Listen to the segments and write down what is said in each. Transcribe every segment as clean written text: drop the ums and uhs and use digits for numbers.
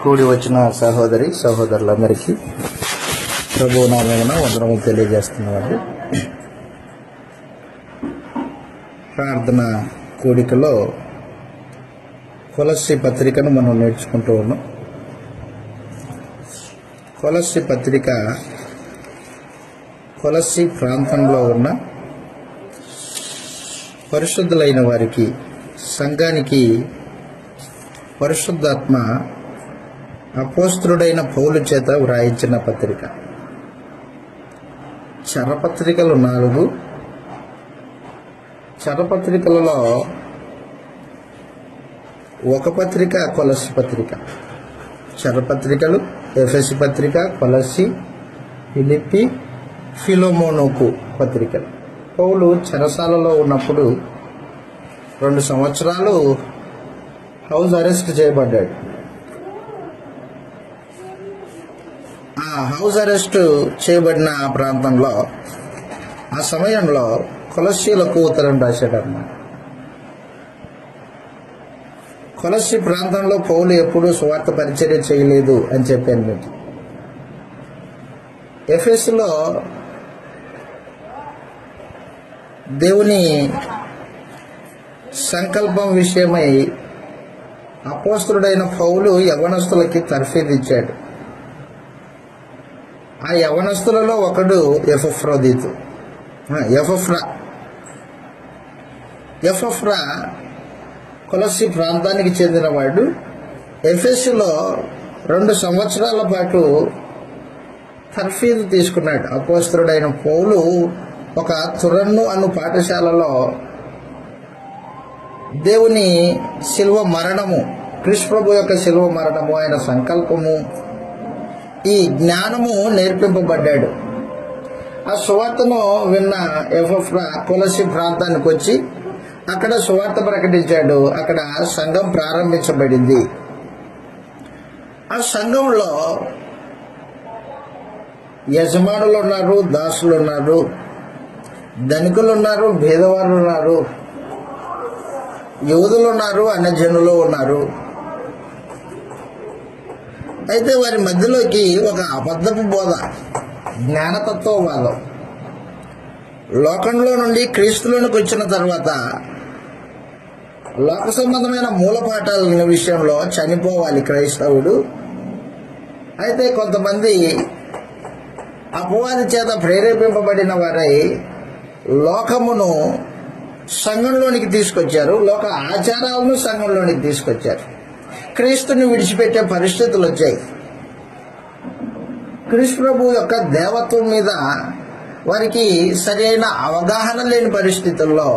కూడి వచ్చిన సహోదరి సహోదరులందరికీ ప్రభువు నామమున వందనములు తెలియజేస్తున్నామండి. ప్రార్థన కూడికలో కొలస్సీ పత్రికను మనం నేర్చుకుంటూ ఉన్నాం. కొలస్సీ పత్రిక కొలస్సీ ప్రాంతంలో ఉన్న పరిశుద్ధులైన వారికి, సంఘానికి పరిశుద్ధాత్మ అపోస్తలుడైన పౌలు చేత వ్రాయించిన పత్రిక. చరపత్రికలు 4. చరపత్రికలలో ఒక పత్రిక కొలస్సీ పత్రిక. చరపత్రికలు ఎఫెసీ పత్రిక, కొలస్సీ, ఫిలిప్పీ, ఫిలోమోనుకు పత్రికలు. పౌలు చెరసాలలో ఉన్నప్పుడు 2 సంవత్సరాలు హౌస్ అరెస్ట్ చేయబడ్డాడు. ఆ హౌస్ అరెస్ట్ చేయబడిన ఆ ప్రాంతంలో, ఆ సమయంలో కొలస్సీలకు ఉత్తరం రాశాడు అన్నమాట. కొలస్సీ ప్రాంతంలో పౌలు ఎప్పుడూ సువార్త పరిచర్య చేయలేదు అని చెప్పాను మీకు. ఎఫెసులో దేవుని సంకల్పం విషయమై అపోస్తలుడైన పౌలు యవనస్తులకి తర్ఫీదు ఇచ్చాడు. ఆ యవనస్తులలో ఒకడు ఎఫఫ్రా కొలస్సీ ప్రాంతానికి చెందినవాడు. ఎఫెసులో 2 సంవత్సరాల పాటు తర్ఫీదు తీసుకున్నాడు. అపోస్తలుడైన పౌలు ఒక తురన్ను అను పాఠశాలలో దేవుని శిలువ మరణము, క్రీస్తు ప్రభు యొక్క శిలువ మరణము, ఆయన సంకల్పము, ఈ జ్ఞానము నేర్పింపబడ్డాడు. ఆ సువార్తను విన్న ఎఫఫ్రా కొలస్సీ ప్రాంతానికి వచ్చి అక్కడ సువార్త ప్రకటించాడు. అక్కడ సంఘం ప్రారంభించబడింది. ఆ సంఘంలో యజమానులు ఉన్నారు, దాసులు ఉన్నారు, ధనికులు ఉన్నారు, భేదవాళ్ళు ఉన్నారు, యూదులు ఉన్నారు, అన్యజనులు ఉన్నారు. అయితే వారి మధ్యలోకి ఒక అబద్ధపు బోధ, జ్ఞానతత్వవాదం, లోకంలో నుండి క్రీస్తులోనికి వచ్చిన తర్వాత లోక సంబంధమైన మూలపాఠాల విషయంలో చనిపోవాలి క్రైస్తవుడు. అయితే కొంతమంది అపవాది చేత ప్రేరేపింపబడిన వారై లోకమును సంఘంలోనికి తీసుకొచ్చారు, లోక ఆచారాలను సంఘంలోనికి తీసుకొచ్చారు. క్రీస్తుని విడిచిపెట్టే పరిస్థితులు వచ్చాయి. క్రీస్తు ప్రభు యొక్క దేవత్వం మీద వారికి సరైన అవగాహన లేని పరిస్థితుల్లో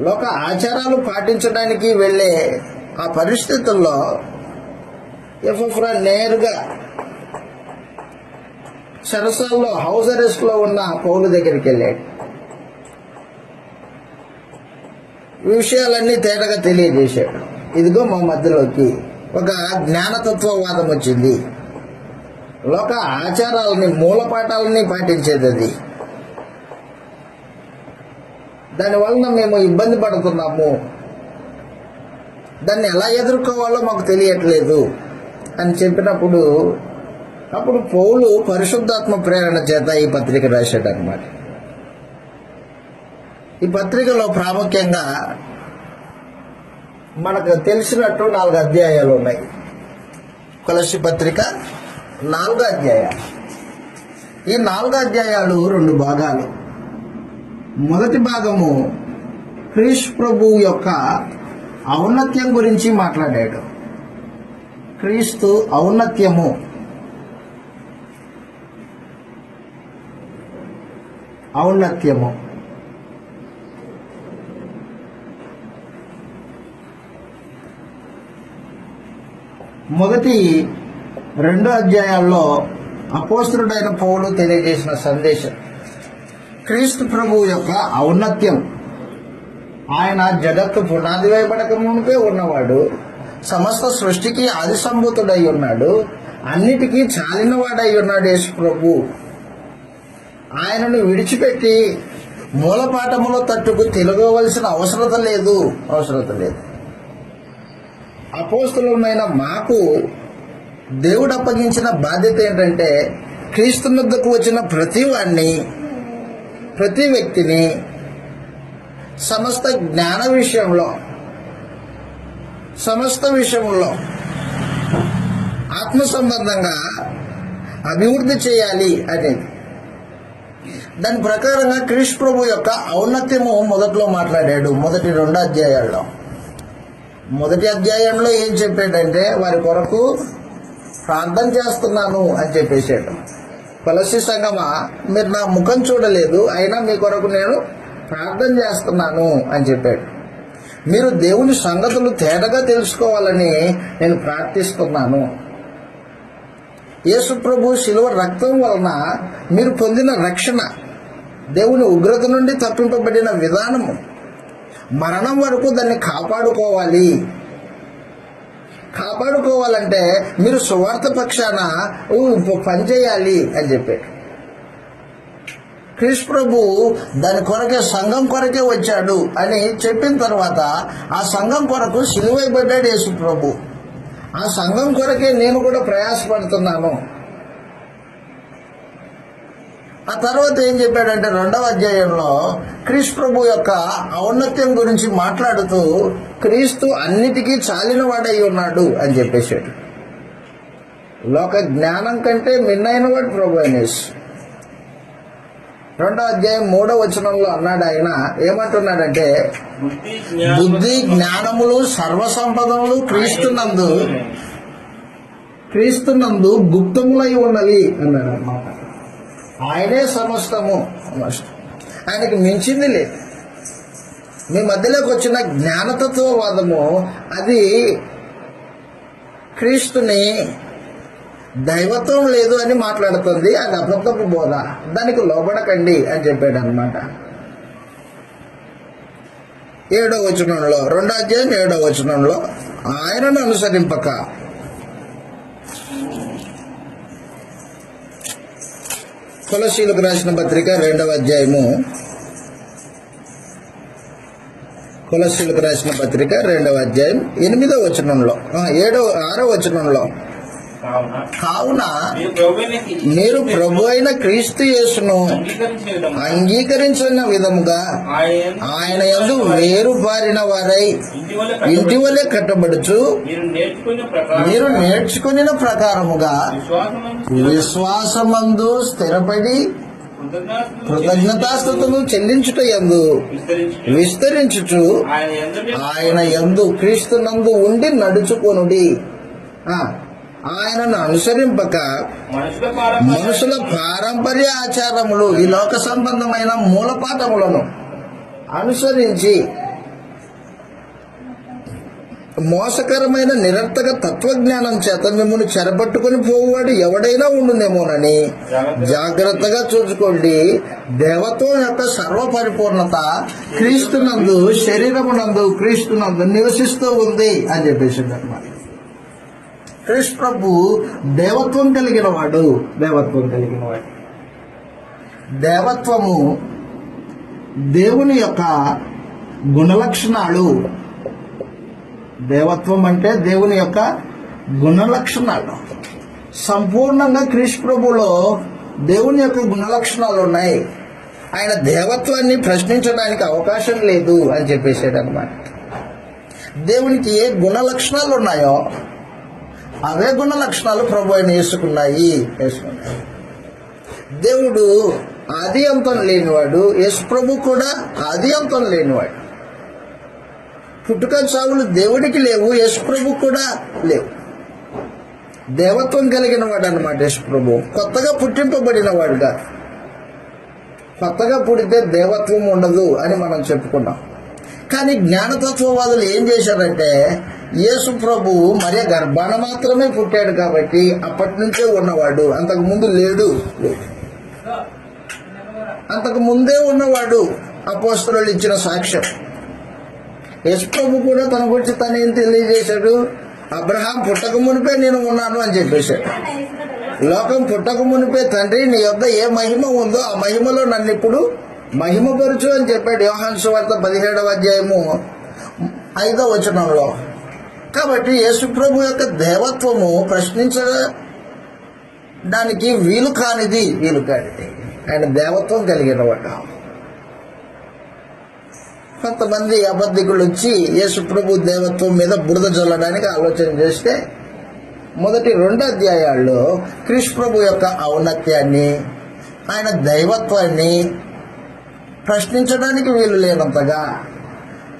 లోక ఆచారాలు పాటించడానికి వెళ్ళే ఆ పరిస్థితుల్లో ఎఫఫ్రా నేరుగా చెరసాల్లో హౌస్ అరెస్ట్ లో ఉన్న పౌలు దగ్గరికి వెళ్ళాడు. విషయాలన్నీ తేటగా తెలియజేశాడు. ఇదిగో మా మధ్యలోకి ఒక జ్ఞానతత్వవాదం వచ్చింది, లోక ఆచారాలని, మూలపాఠాలని పాటించేది అది. దానివలన మేము ఇబ్బంది పడుతున్నాము, దాన్ని ఎలా ఎదుర్కోవాలో మాకు తెలియట్లేదు అని చెప్పినప్పుడు అప్పుడు పౌలు పరిశుద్ధాత్మ ప్రేరణ చేత ఈ పత్రిక రాశాడు అన్నమాట. ఈ పత్రికలో ప్రాముఖ్యంగా మనకు తెలిసినట్టు 4 అధ్యాయాలు ఉన్నాయి. కొలస్సీ పత్రిక 4 అధ్యాయాలు. ఈ 4 అధ్యాయాలు 2 భాగాలు. మొదటి భాగము క్రీస్తు ప్రభు యొక్క ఔన్నత్యం గురించి మాట్లాడాడు. క్రీస్తు ఔన్నత్యము, ఔన్నత్యము. మొదటి 2 అధ్యాయాల్లో అపోస్తలుడైన పౌలు తెలియజేసిన సందేశం క్రీస్తు ప్రభు యొక్క ఔన్నత్యం. ఆయన జగత్తు పునాది వేయబడక మునిపే ఉన్నవాడు, సమస్త సృష్టికి ఆది సంభూతుడై ఉన్నాడు, అన్నిటికీ చాలినవాడై ఉన్నాడు యేసు ప్రభు. ఆయనను విడిచిపెట్టి మూలపాఠములో తట్టుకు తెలుగవలసిన అవసరత లేదు. అపోస్తలులమైన మాకు దేవుడు అప్పగించిన బాధ్యత ఏంటంటే క్రీస్తు వద్దకు వచ్చిన ప్రతి వాడిని, ప్రతి వ్యక్తిని సమస్త జ్ఞాన విషయంలో, సమస్త విషయంలో ఆత్మ సంబంధంగా అభివృద్ధి చేయాలి అనేది. దాని ప్రకారంగా క్రీస్తు ప్రభు యొక్క ఔన్నత్యము మొదట్లో మాట్లాడాడు. మొదటి 2 అధ్యాయాల్లో. మొదటి అధ్యాయంలో ఏం చెప్పాడంటే వారి కొరకు ప్రార్థన చేస్తున్నాను అని చెప్పేశాడు. కొలస్సీ సంగమా, మీరు నా ముఖం చూడలేదు, అయినా మీ కొరకు నేను ప్రార్థన చేస్తున్నాను అని చెప్పాడు. మీరు దేవుని సంగతులు తేటగా తెలుసుకోవాలని నేను ప్రార్థిస్తున్నాను. యేసు ప్రభు శిలువ రక్తం వలన మీరు పొందిన రక్షణ, దేవుని ఉగ్రత నుండి తప్పింపబడిన విధానము, మరణం వరకు దాన్ని కాపాడుకోవాలంటే మీరు సువార్త పక్షాన పనిచేయాలి అని చెప్పాడు. క్రీస్తు ప్రభు దాని కొరకే, సంఘం కొరకే వచ్చాడు అని చెప్పిన తర్వాత ఆ సంఘం కొరకు సిలువైబడ్డాడు యేసు ప్రభు. ఆ సంఘం కొరకే నేను కూడా ప్రయాసపడుతున్నాను. ఆ తర్వాత ఏం చెప్పాడంటే 2వ అధ్యాయంలో క్రీస్తు ప్రభు యొక్క ఔన్నత్యం గురించి మాట్లాడుతూ క్రీస్తు అన్నిటికీ చాలిన వాడై ఉన్నాడు అని చెప్పేశాడు. లోక జ్ఞానం కంటే మిన్నైన వాడు ప్రభు అయిన యేసు. 2వ అధ్యాయం 3వ వచనంలో అన్నాడు ఆయన, ఏమంటున్నాడంటే బుద్ధి జ్ఞానములు సర్వసంపదములు క్రీస్తునందు గుప్తములై ఉన్నవి అన్నాడు అన్నమాట. ఆయనే సమస్తము, ఆయనకి మించింది లేదు. మీ మధ్యలోకి వచ్చిన జ్ఞానతత్వవాదము అది క్రీస్తుని దైవత్వం లేదు అని మాట్లాడుతుంది. అది అబద్ధపు బోధ, దానికి లోబడకండి అని చెప్పాడు అనమాట. 7వ వచనంలో, 2వ అధ్యాయం 7వ వచనంలో ఆయనను అనుసరింపక కొలస్సీలకు రాసిన పత్రిక 2వ అధ్యాయము, కొలస్సీలకు రాసిన పత్రిక 2వ అధ్యాయం 8వ వచనంలో, 6వ వచనంలో, కావున మీరు ప్రభు అయిన క్రీస్తు యేసును అంగీకరించిన విధముగా ఆయన యందు వేరు పారిన వారై ఇంటి వలె కట్టబడుచు మీరు నేర్చుకున్న ప్రకారముగా విశ్వాసమందు స్థిరపడి కృతజ్ఞతాస్తుతులు చెల్లించుట యందు విస్తరించుచు ఆయన యందు క్రీస్తునందు ఉండి నడుచుకొనుడి. ఆయనను అనుసరింపక మనుషుల పారంపర్య ఆచారములు, ఈ లోక సంబంధమైన మూలపాఠములను అనుసరించి మోసకరమైన నిరర్థక తత్వజ్ఞానం చేత మిమ్మల్ని చెరపట్టుకుని పోవాడు ఎవడైనా ఉండునేమోనని జాగ్రత్తగా చూసుకోండి. దేవత్వం యొక్క సర్వపరిపూర్ణత క్రీస్తునందు, శరీరమునందు క్రీస్తునందు నివసిస్తూ ఉంది అని చెప్పేసి అన్నమాట. క్రీస్తు ప్రభు దేవత్వం కలిగిన వాడు. దేవత్వము దేవుని యొక్క గుణలక్షణాలు. దేవత్వం అంటే దేవుని యొక్క గుణలక్షణాలు. సంపూర్ణంగా క్రీస్తు ప్రభులో దేవుని యొక్క గుణలక్షణాలు ఉన్నాయి. ఆయన దేవత్వాన్ని ప్రశ్నించడానికి అవకాశం లేదు అని చెప్పేసాడు అనమాట. దేవునికి ఏ గుణలక్షణాలు ఉన్నాయో అవే గుణ లక్షణాలు ప్రభు అయిన యేసుకున్నాయి. దేవుడు ఆది అంతం లేనివాడు, యేసు ప్రభు కూడా ఆది అంతం లేనివాడు. పుట్టుక చావులు దేవుడికి లేవు, యేసు ప్రభు కూడా లేవు. దేవత్వం కలిగిన వాడు అనమాట యేసు ప్రభు. కొత్తగా పుట్టింపబడిన వాడుగా. కొత్తగా పుడితే దేవత్వం ఉండదు అని మనం చెప్పుకున్నాం. కానీ జ్ఞానతత్వవాదులు ఏం చేశారంటే యేసు ప్రభు మరియ గర్భాన మాత్రమే పుట్టాడు కాబట్టి అప్పటి నుంచే ఉన్నవాడు, అంతకు ముందు లేడు. అంతకు ముందే ఉన్నవాడు. అపోస్తలులు ఇచ్చిన సాక్ష్యం. యేసు ప్రభు కూడా తన గురించి తనేం తెలియజేశాడు? అబ్రహాం పుట్టక మునిపే నేను ఉన్నాను అని చెప్పేశాడు. లోకం పుట్టక మునిపే తండ్రి నీ యొద్ద ఏ మహిమ ఉందో ఆ మహిమలో నన్ను ఇప్పుడు మహిమపరచు అని చెప్పాడు. యోహాను సువార్త 17వ అధ్యాయము 5వ వచనంలో. కాబట్టి యేసుప్రభు యొక్క దేవత్వము ప్రశ్నించడానికి వీలు కానిది. ఆయన దేవత్వం కలిగిన వాడు. కొంతమంది అబద్ధికులు వచ్చి యేసుప్రభు దేవత్వం మీద బురద చల్లడానికి ఆలోచన చేస్తే మొదటి 2 అధ్యాయాల్లో క్రీస్తు ప్రభు యొక్క ఔన్నత్యాన్ని, ఆయన దైవత్వాన్ని ప్రశ్నించడానికి వీలు లేనంతగా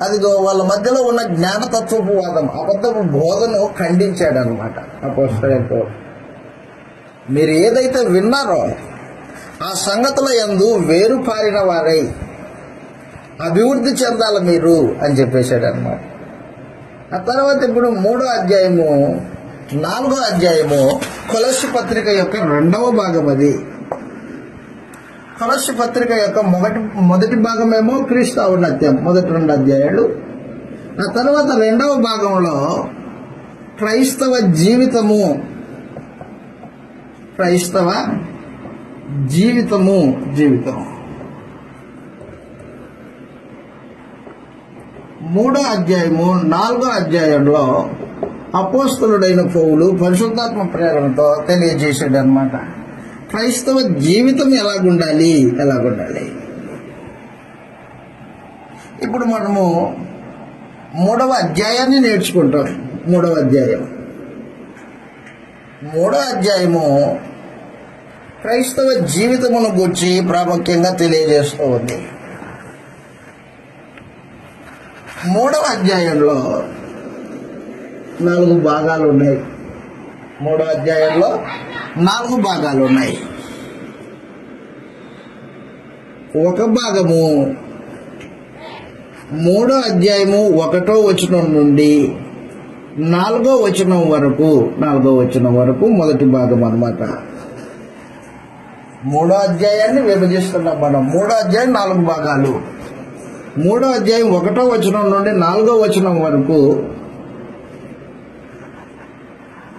అదిగో వాళ్ళ మధ్యలో ఉన్న జ్ఞానతత్వపు వాదం, అబద్ధపు బోధను ఖండించాడనమాట అపోస్తలుడైన పౌలు. మీరు ఏదైతే విన్నారో ఆ సంగతుల యందు వేరు పారిన వారై అభివృద్ధి చెందాలి మీరు అని చెప్పేశాడు అనమాట. ఆ తర్వాత ఇప్పుడు 3వ అధ్యాయము 4వ అధ్యాయము కొలస్సీ పత్రిక యొక్క 2వ భాగం. అది కొలస్సీ పత్రిక యొక్క మొదటి భాగమేమో క్రీస్తు ఔన్నత్యం, మొదటి 2 అధ్యాయాలు. ఆ తర్వాత 2వ భాగంలో క్రైస్తవ జీవితము 3వ అధ్యాయము 4వ అధ్యాయంలో అపోస్తలుడైన పౌలు పరిశుద్ధాత్మ ప్రేరణతో తెలియజేశాడు అనమాట. క్రైస్తవ జీవితం ఎలాగుండాలి. ఇప్పుడు మనము 3వ అధ్యాయాన్ని నేర్చుకుంటాం. 3వ అధ్యాయము క్రైస్తవ జీవితమును గురించి ప్రాముఖ్యంగా తెలియజేస్తూ ఉంది. 3వ అధ్యాయంలో 4 భాగాలు ఉన్నాయి. 3వ అధ్యాయంలో 4 భాగాలు ఉన్నాయి. ఒక భాగము 3వ అధ్యాయము 1వ వచనం నుండి 4వ వచనం వరకు మొదటి భాగం అన్నమాట. 3వ అధ్యాయాన్ని విభజిస్తున్నాం మనం. 3వ అధ్యాయం 4 భాగాలు. 3వ అధ్యాయం 1వ వచనం నుండి 4వ వచనం వరకు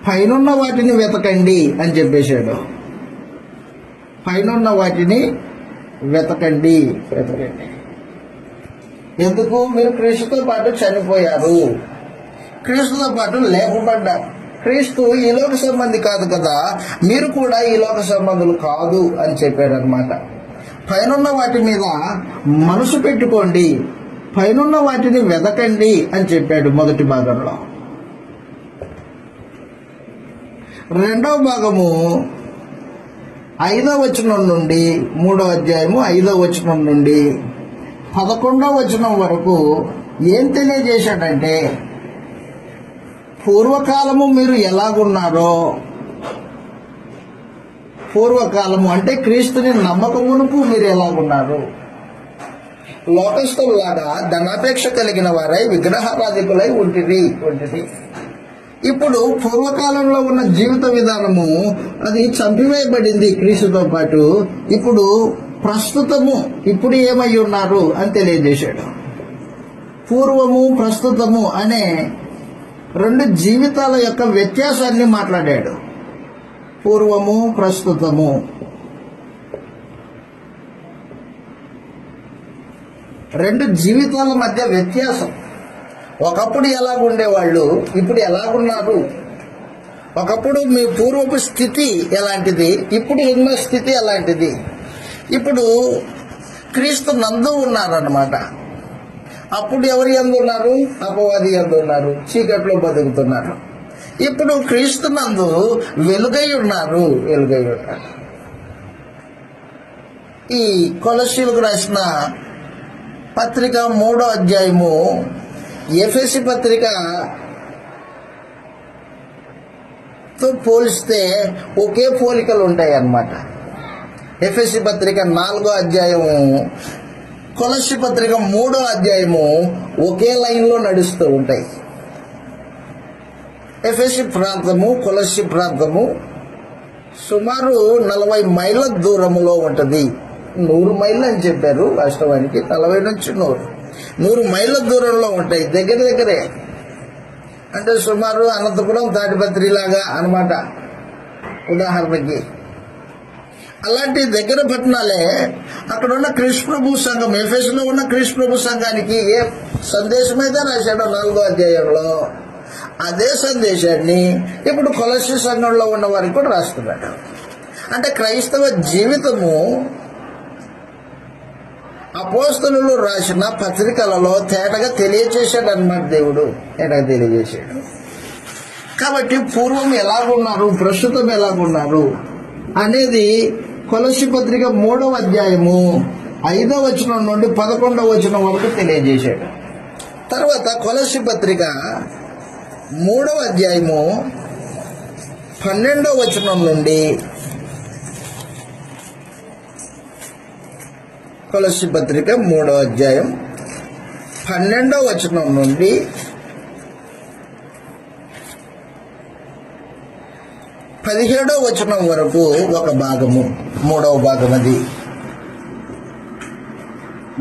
పైనున్న వాటిని వెతకండి అని చెప్పేశాడు. పైనున్న వాటిని వెతకండి. ఎందుకు? మీరు క్రీస్తుతో పాటు చనిపోయారు, క్రీస్తుతో పాటు లేపబడ్డారు. క్రీస్తు ఈ లోక సంబంధి కాదు కదా, మీరు కూడా ఈ లోక సంబంధులు కాదు అని చెప్పారనమాట. పైనున్న వాటి మీద మనసు పెట్టుకోండి, పైనున్న వాటిని వెతకండి అని చెప్పాడు మొదటి భాగంలో. 2వ భాగము 5వ వచనం నుండి 3వ అధ్యాయము 5వ వచనం నుండి 11వ వచనం వరకు ఏం తెలియజేశాడంటే, పూర్వకాలము మీరు ఎలాగున్నారో, పూర్వకాలము అంటే క్రీస్తుని నమ్మకమునకు మీరు ఎలాగున్నారు. లోకస్తులాగా ధనాపేక్ష కలిగిన వారై విగ్రహారాధికులై ఉంటిరి. ఇప్పుడు పూర్వకాలంలో ఉన్న జీవిత విధానము అది చంపివేయబడింది క్రీస్తుతో పాటు. ఇప్పుడు ఏమై ఉన్నారు అని తెలియజేశాడు. పూర్వము ప్రస్తుతము అనే 2 జీవితాల యొక్క వ్యత్యాసాన్ని మాట్లాడాడు. పూర్వము ప్రస్తుతము 2 జీవితాల మధ్య వ్యత్యాసం. ఒకప్పుడు ఎలాగుండేవాళ్ళు, ఇప్పుడు ఎలాగున్నారు. ఒకప్పుడు మీ పూర్వపు స్థితి ఎలాంటిది, ఇప్పుడు ఉన్న స్థితి ఎలాంటిది. ఇప్పుడు క్రీస్తు నందు ఉన్నారన్నమాట. అప్పుడు ఎవరు యందు ఉన్నారు? అపవాది యందు ఉన్నారు, చీకట్లో బతుకుతున్నారు. ఇప్పుడు క్రీస్తు నందు వెలుగై ఉన్నారు. ఈ కొలస్సీలకు రాసిన పత్రిక 3వ అధ్యాయము ఎఫెసీ పత్రికతో పోలిస్తే ఒకే పోలికలు ఉంటాయి అన్నమాట. ఎఫెసీ పత్రిక 4వ అధ్యాయము, కొలస్సీ పత్రిక 3వ అధ్యాయము ఒకే లైన్లో నడుస్తూ ఉంటాయి. ఎఫెసీ ప్రాంతము, కొలస్సీ ప్రాంతము సుమారు 40 మైళ్ళ దూరములో ఉంటుంది. 100 మైళ్ళు అని చెప్పారు వాస్తవానికి, 40 నుంచి 100 మైళ్ళ దూరంలో ఉంటాయి. దగ్గరే అంటే సుమారు అనంతపురం తాడిపత్రి లాగా అనమాట ఉదాహరణకి. అలాంటి దగ్గర పట్టణాలే అక్కడ ఉన్న క్రీస్తు ప్రభు సంఘం, ఎఫెసులో ఉన్న క్రీస్తు ప్రభు సంఘానికి ఏ సందేశం అయితే రాశాడో 4వ అధ్యాయంలో అదే సందేశాన్ని ఇప్పుడు కొలస్సీ సంఘంలో ఉన్న వారికి కూడా రాస్తున్నాడు. అంటే క్రైస్తవ జీవితము అపోస్తలులు రాసిన పత్రికలలో తేటగా తెలియజేశాడు అన్నమాట. దేవుడు తేటగా తెలియజేశాడు. కాబట్టి పూర్వం ఎలాగున్నారు, ప్రస్తుతం ఎలాగున్నారు అనేది కొలస్సీ పత్రిక 3వ అధ్యాయము 5వ వచనం నుండి 11వ వచనం వరకు తెలియజేశాడు. తర్వాత కొలస్సీ పత్రిక 3వ అధ్యాయము 12వ వచనం నుండి కొలస్సీ పత్రిక 3వ అధ్యాయం 12వ వచనం నుండి 17వ వచనం వరకు ఒక భాగము, 3వ భాగం అది.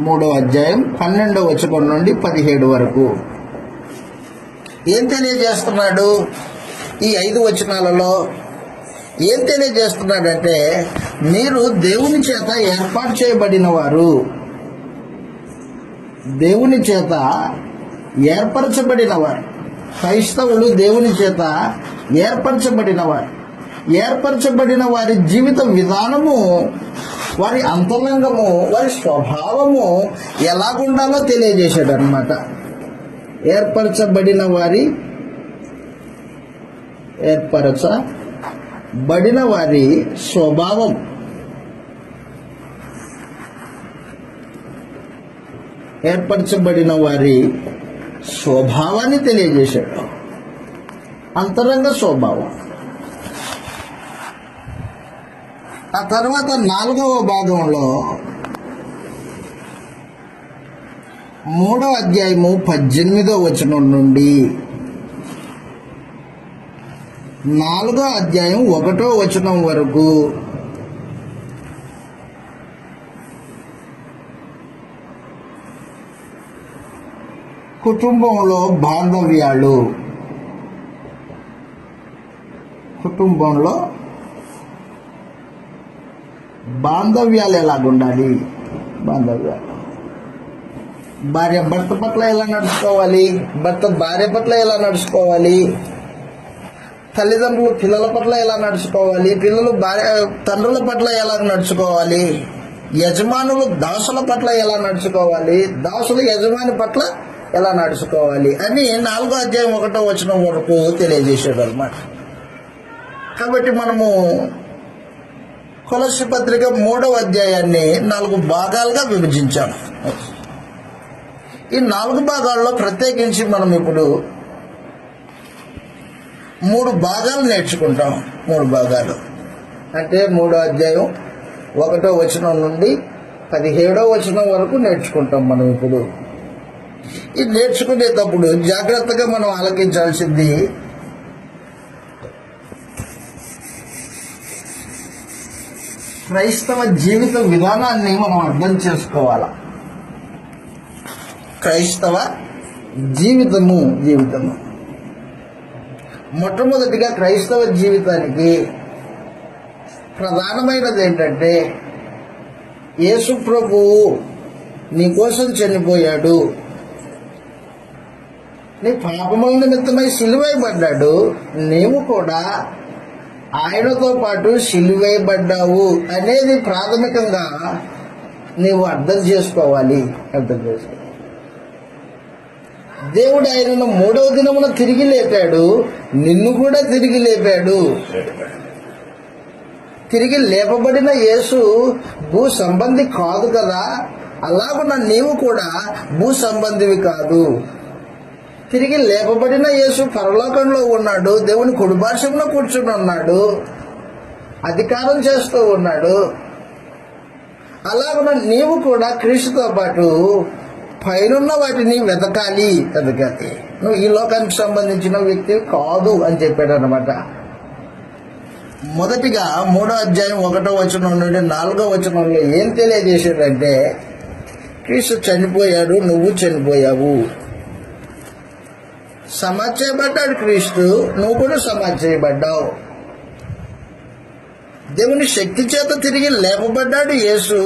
3వ అధ్యాయం 12వ వచనం నుండి 17 వరకు ఏం తెలియజేస్తున్నాడు? ఈ 5 వచనాలలో ఏం తెలియజేస్తున్నాడంటే, మీరు దేవుని చేత ఏర్పాటు చేయబడిన వారు, దేవుని చేత ఏర్పరచబడిన వారు. క్రైస్తవులు దేవుని చేత ఏర్పరచబడిన వారు. ఏర్పరచబడిన వారి జీవిత విధానము, వారి అంతరంగము, వారి స్వభావము ఎలాగుండాలో తెలియజేశాడు అన్నమాట. ఏర్పరచబడిన వారి స్వభావం, ఏర్పరచబడిన వారి స్వభావాన్ని తెలియజేశాడు. అంతరంగ స్వభావం. ఆ తర్వాత 4వ భాగంలో 3వ అధ్యాయము 18వ వచనం నుండి 4వ అధ్యాయం 1వ వచనం వరకు కుటుంబంలో బాంధవ్యాలు, కుటుంబంలో బాంధవ్యాలు ఎలాగుండాలి, బాంధవ్యాలు, భార్య భర్త పట్ల ఎలా నడుచుకోవాలి, భర్త భార్య పట్ల ఎలా నడుచుకోవాలి, తల్లిదండ్రులు పిల్లల పట్ల ఎలా నడుచుకోవాలి, పిల్లలు తండ్రుల పట్ల ఎలా నడుచుకోవాలి, యజమానులు దాసుల పట్ల ఎలా నడుచుకోవాలి, దాసులు యజమాని పట్ల ఎలా నడుచుకోవాలి అని 4వ అధ్యాయం 1వ వచనం వరకు తెలియజేశాడు అన్నమాట. కాబట్టి మనము కొలస్సీ పత్రిక 3వ అధ్యాయాన్ని 4 భాగాలుగా విభజించాం. ఈ 4 భాగాల్లో ప్రత్యేకించి మనం ఇప్పుడు 3 భాగాలు నేర్చుకుంటాం. 3 భాగాలు అంటే 3వ అధ్యాయం 1వ వచనం నుండి 17వ వచనం వరకు నేర్చుకుంటాం మనం ఇప్పుడు. ఇది నేర్చుకునేటప్పుడు జాగ్రత్తగా మనం ఆలకించాల్సింది క్రైస్తవ జీవిత విధానాన్ని మనం అర్థం చేసుకోవాలి. క్రైస్తవ జీవితము మొట్టమొదటిగా క్రైస్తవ జీవితానికి ప్రధానమైనది ఏంటంటే, యేసు ప్రభువు నీ కోసం చనిపోయాడు, నీ పాపముల నిమిత్తమై సిలువైబడ్డాడు, నీవు కూడా ఆయనతో పాటు సిలువైబడ్డావు అనేది ప్రాథమికంగా నీవు అర్థం చేసుకోవాలి. దేవుడు ఆయనను 3వ దినమున తిరిగి లేపాడు, నిన్ను కూడా తిరిగి లేపాడు. తిరిగి లేపబడిన యేసు భూ సంబంధి కాదు కదా, అలాగున్న నీవు కూడా భూ సంబంధివి కాదు. తిరిగి లేపబడిన యేసు పరలోకంలో ఉన్నాడు, దేవుని కుడిపార్శ్వంలో కూర్చుని ఉన్నాడు, అధికారం చేస్తూ ఉన్నాడు. అలాగున్న నీవు కూడా క్రీస్తుతో పాటు పైనున్న వాటిని వెతకాలి. నువ్వు ఈ లోకానికి సంబంధించిన వ్యక్తి కాదు అని చెప్పాడు అనమాట. మొదటిగా 3వ అధ్యాయం 1వ వచనం నుండి 4వ వచనంలో ఏం తెలియజేశాడంటే, క్రీస్తు చనిపోయాడు, నువ్వు చనిపోయావు. సమాధి చేయబడ్డాడు క్రీస్తు, నువ్వు కూడా సమాధి చేయబడ్డావు. దేవుని శక్తి చేత తిరిగి లేపబడ్డాడు యేసు,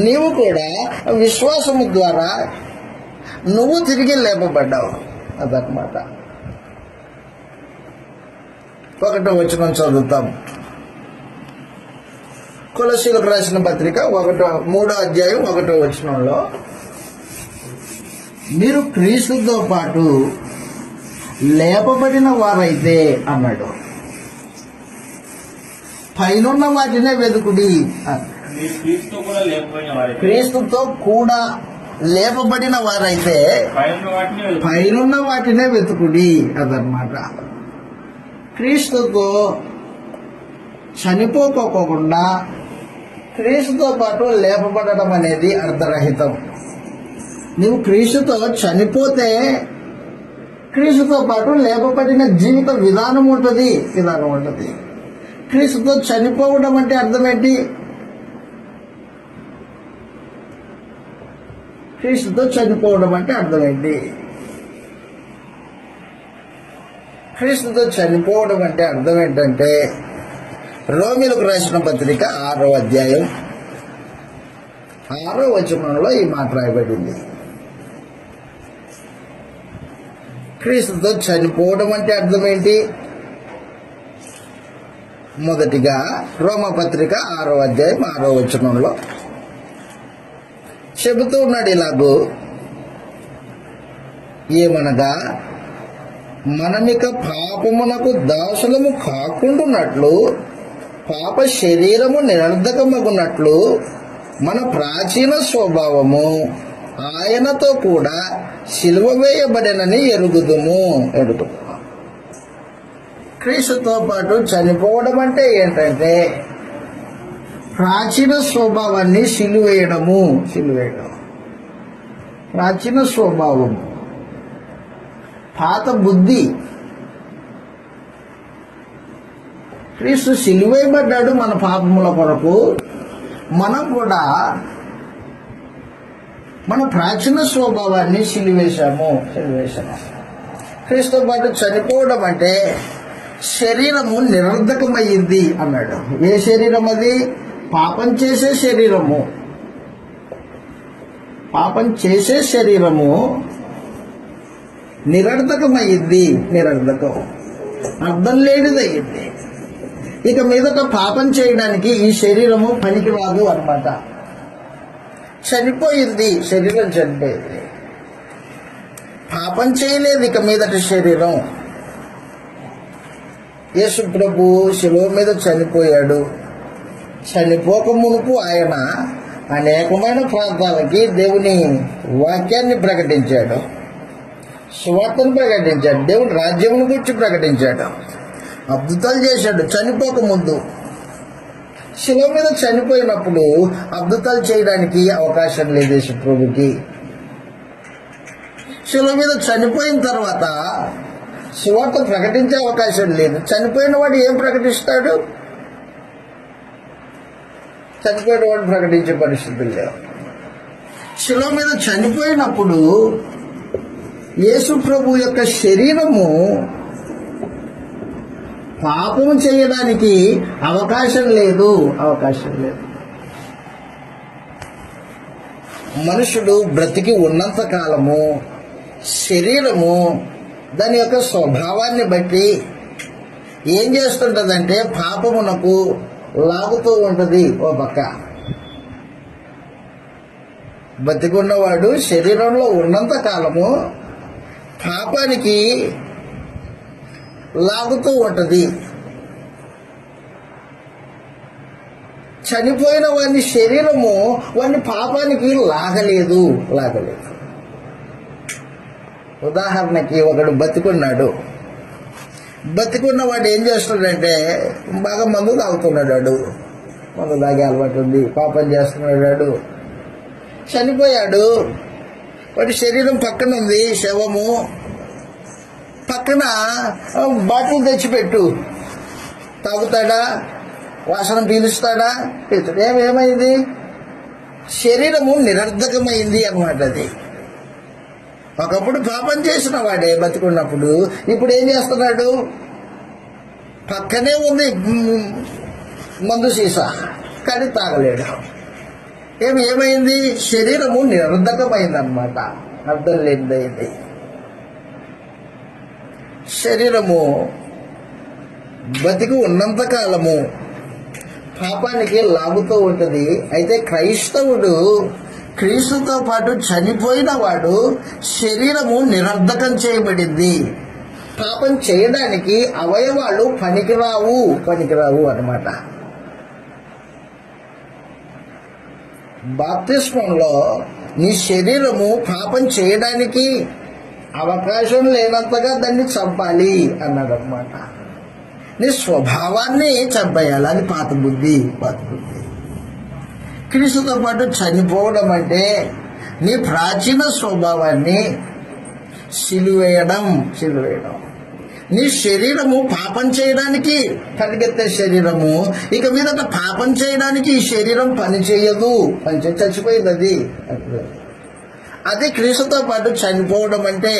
నీవు కూడా విశ్వాసము ద్వారా నువ్వు తిరిగి లేపబడ్డావు. అదనమాట. 1వ వచనం చదువుతాం. కొలస్సీలకు రాసిన పత్రిక 3వ అధ్యాయం 1వ వచనంలో, మీరు క్రీస్తుతో పాటు లేపబడిన వారైతే అన్నాడు, పైనున్న వాటినే వెతుకుడి. క్రీస్తుతో కూడా లేపబడిన వారైతే పైనున్న వాటినే వెతుకుడి అదనమాట. క్రీస్తుతో చనిపోకోకుండా క్రీస్తుతో పాటు లేపబడడం అనేది అర్ధరహితం. నువ్వు క్రీస్తుతో చనిపోతే క్రీస్తుతో పాటు లేపబడిన జీవిత విధానం ఉంటుంది. క్రీస్తుతో చనిపోవడం అంటే అర్థం ఏంటి? క్రీస్తుతో చనిపోవడం అంటే అర్థం ఏంటి? క్రీస్తుతో చనిపోవడం అంటే అర్థం ఏంటంటే, రోమీయులకు రాసిన పత్రిక 6వ అధ్యాయం 6వ వచనంలో ఈ మాట రాయబడింది. క్రీస్తుతో చనిపోవడం అంటే అర్థం ఏంటి? మొదటిగా రోమపత్రిక 6వ అధ్యాయం 6వ వచనంలో చెబుతూ ఉన్నాడు ఇలాగూ, ఏమనగా మనమిక పాపమునకు దాసులము కాకుండానట్లు, పాప శరీరము నిరర్ధకమగునట్లు మన ప్రాచీన స్వభావము ఆయనతో కూడా సిలువ వేయబడినని ఎరుగుదుము. క్రీస్తుతో పాటు చనిపోవడం అంటే ఏంటంటే, ప్రాచీన స్వభావాన్ని సిలువేయడము. ప్రాచీన స్వభావం, పాత బుద్ధి. క్రీస్తు సిలువేయబడ్డాడు మన పాపముల కొరకు. మనం కూడా మన ప్రాచీన స్వభావాన్ని సిలువేశాము. క్రీస్తుతో పాటు చనిపోవడం అంటే శరీరము నిరర్ధకమయ్యింది అన్నాడు. ఏ శరీరం అది? పాపం చేసే శరీరము. పాపం చేసే శరీరము నిరర్ధకమయ్యింది. అర్థం లేనిదయ్యింది. ఇక మీదట పాపం చేయడానికి ఈ శరీరము పనికిరాదు అన్నమాట. చనిపోయింది, శరీరం చనిపోయింది. పాపం చేయలేదు ఇక మీదట శరీరం. యేసు ప్రభు శిలువ మీద చనిపోయాడు. చనిపోక మునుపు ఆయన అనేకమైన ప్రాంతాలకి దేవుని వాక్యాన్ని ప్రకటించాడు, సువార్తను ప్రకటించాడు, దేవుని రాజ్యమును గురించి ప్రకటించాడు, అద్భుతాలు చేశాడు. చనిపోక ముందు శిలువ మీద చనిపోయినప్పుడు అద్భుతాలు చేయడానికి అవకాశం లేదు యేసు ప్రభుకి. శిలువ మీద చనిపోయిన తర్వాత సువార్త ప్రకటించే అవకాశం లేదు. చనిపోయిన వాడు ఏం ప్రకటిస్తాడు? చనిపోయిన వాడు ప్రకటించే పరిస్థితులు లేవు. శిలువ మీద చనిపోయినప్పుడు యేసు ప్రభు యొక్క శరీరము పాపం చేయడానికి అవకాశం లేదు. మనుషుడు బ్రతికి ఉన్నంత కాలము శరీరము దాని యొక్క స్వభావాన్ని బట్టి ఏం చేస్తుంటదంటే పాపమునకు లాగుతూ ఉంటుంది. ఓ పక్క బతికున్నవాడు శరీరంలో ఉన్నంత కాలము పాపానికి లాగుతూ ఉంటుంది. చనిపోయిన వాని శరీరము వాని పాపానికి లాగలేదు. ఉదాహరణకి ఒకడు బతికున్నాడు. బతికున్నవాడు ఏం చేస్తున్నాడంటే బాగా మందు తాగుతున్నాడు. మందు తాగే అలవాటు ఉంది, పాపం చేస్తున్నాడు. చనిపోయాడు. వాడి శరీరం పక్కన ఉంది, శవము పక్కన బాటిల్ తెచ్చిపెట్టు. తాగుతాడా? వాసన పీలుస్తాడా? ఏమైంది? శరీరము నిరర్ధకమైంది అన్నమాట. అది ఒకప్పుడు పాపం చేసిన వాడే బతికున్నప్పుడు, ఇప్పుడు ఏం చేస్తున్నాడు? పక్కనే ఉంది మందు సీసా, కానీ తాగలేడు. ఏమైంది? శరీరము నిరర్ధకమైంది అన్నమాట. అర్థం లేనిదైంది. శరీరము బతికి ఉన్నంత కాలము పాపానికి లాగుతూ ఉంటుంది. అయితే క్రైస్తవుడు క్రీస్తుతో పాటు చనిపోయిన వాడు శరీరము నిరర్ధకం చేయబడింది. పాపం చేయడానికి అవయవాలు పనికిరావు అన్నమాట. బాప్తిస్మంలో నీ శరీరము పాపం చేయడానికి అవకాశం లేనంతగా దాన్ని చంపాలి అన్నాడు అనమాట. నీ స్వభావాన్ని చంపేయాలి, అది పాత బుద్ధి. క్రీస్తుతో పాటు చనిపోవడం అంటే నీ ప్రాచీన స్వభావాన్ని సిలువేయడం. నీ శరీరము పాపం చేయడానికి పరిగెత్తే శరీరము ఇక మీదట పాపం చేయడానికి ఈ శరీరం పని చేయదు, చచ్చిపోయింది. అది క్రీస్తుతో పాటు చనిపోవడం అంటే.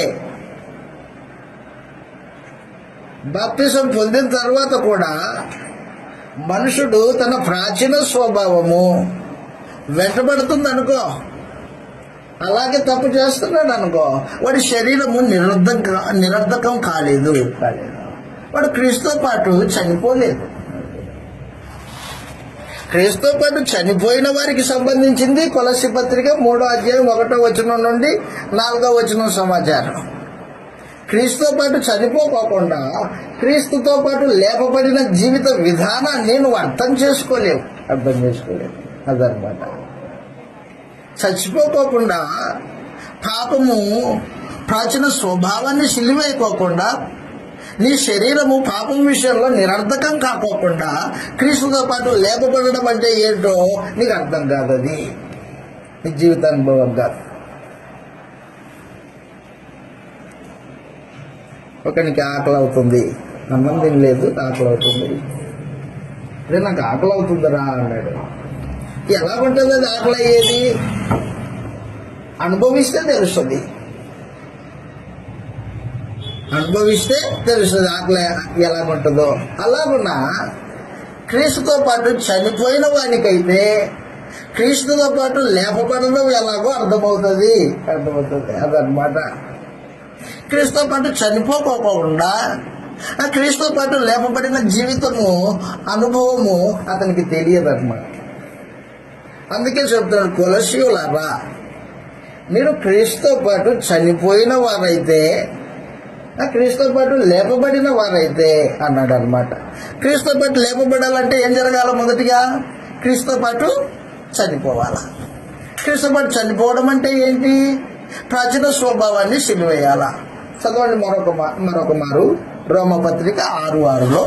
బాప్తిజం పొందిన తర్వాత కూడా మనుషుడు తన ప్రాచీన స్వభావము వెంటబడుతుంది అనుకో, అలాగే తప్పు చేస్తున్నాడు అనుకో, వాడి శరీరము నిరర్ధకం కాలేదు. వాడు క్రీస్తుతో పాటు చనిపోలేదు. క్రీస్తుతో పాటు చనిపోయిన వారికి సంబంధించింది కొలస్సీ పత్రిక 3వ అధ్యాయం 1వ వచనం నుండి 4వ వచనం సమాచారం. క్రీస్తుతో పాటు చనిపోకుండా క్రీస్తుతో పాటు లేపబడిన జీవిత విధానాన్ని నువ్వు అర్థం చేసుకోలేవు. అదనమాట. చచ్చిపోకుండా పాపము ప్రాచీన స్వభావాన్ని సిలివేయకోకుండా నీ శరీరము పాపం విషయంలో నిరర్ధకం కాకోకుండా క్రీస్తుతో పాటు లేపబడడం అంటే ఏంటో నీకు అర్థం కాదు. అది నీ జీవితానుభవం కాదు. ఒకనికి ఆకలి అవుతుంది, అన్నం తినలేదు, ఆకలి అవుతుంది. అదే నాకు ఆకలి అవుతుందిరా అన్నాడు. ఎలా ఉంటుంది అది ఆకలి అయ్యేది? అనుభవిస్తే తెలుస్తుంది ఆకలి ఎలాగుంటుందో. అలాగున్నా క్రీస్తుతో పాటు చనిపోయిన వానికైతే క్రీస్తుతో పాటు లేపబడడం ఎలాగో అర్థమవుతుంది. అదనమాట. క్రీస్తుతో పాటు చనిపోకోకుండా క్రీస్తుతో పాటు లేపబడిన జీవితము అనుభవము అతనికి తెలియదన్నమాట. అందుకే చెప్తాడు, కొలస్సీయులారా మీరు క్రీస్తుతో పాటు చనిపోయిన వారైతే క్రీస్తుతో పాటు లేపబడిన వారైతే అన్నాడు అనమాట. క్రీస్తుతో పాటు లేపబడాలంటే ఏం జరగాల? మొదటిగా క్రీస్తుతో పాటు చనిపోవాలా. క్రీస్తుతో పాటు చనిపోవడం అంటే ఏంటి? ప్రాచీన స్వభావాన్ని సిలివేయాలా. చదవండి మరొక మారు రోమపత్రిక 6:6లో.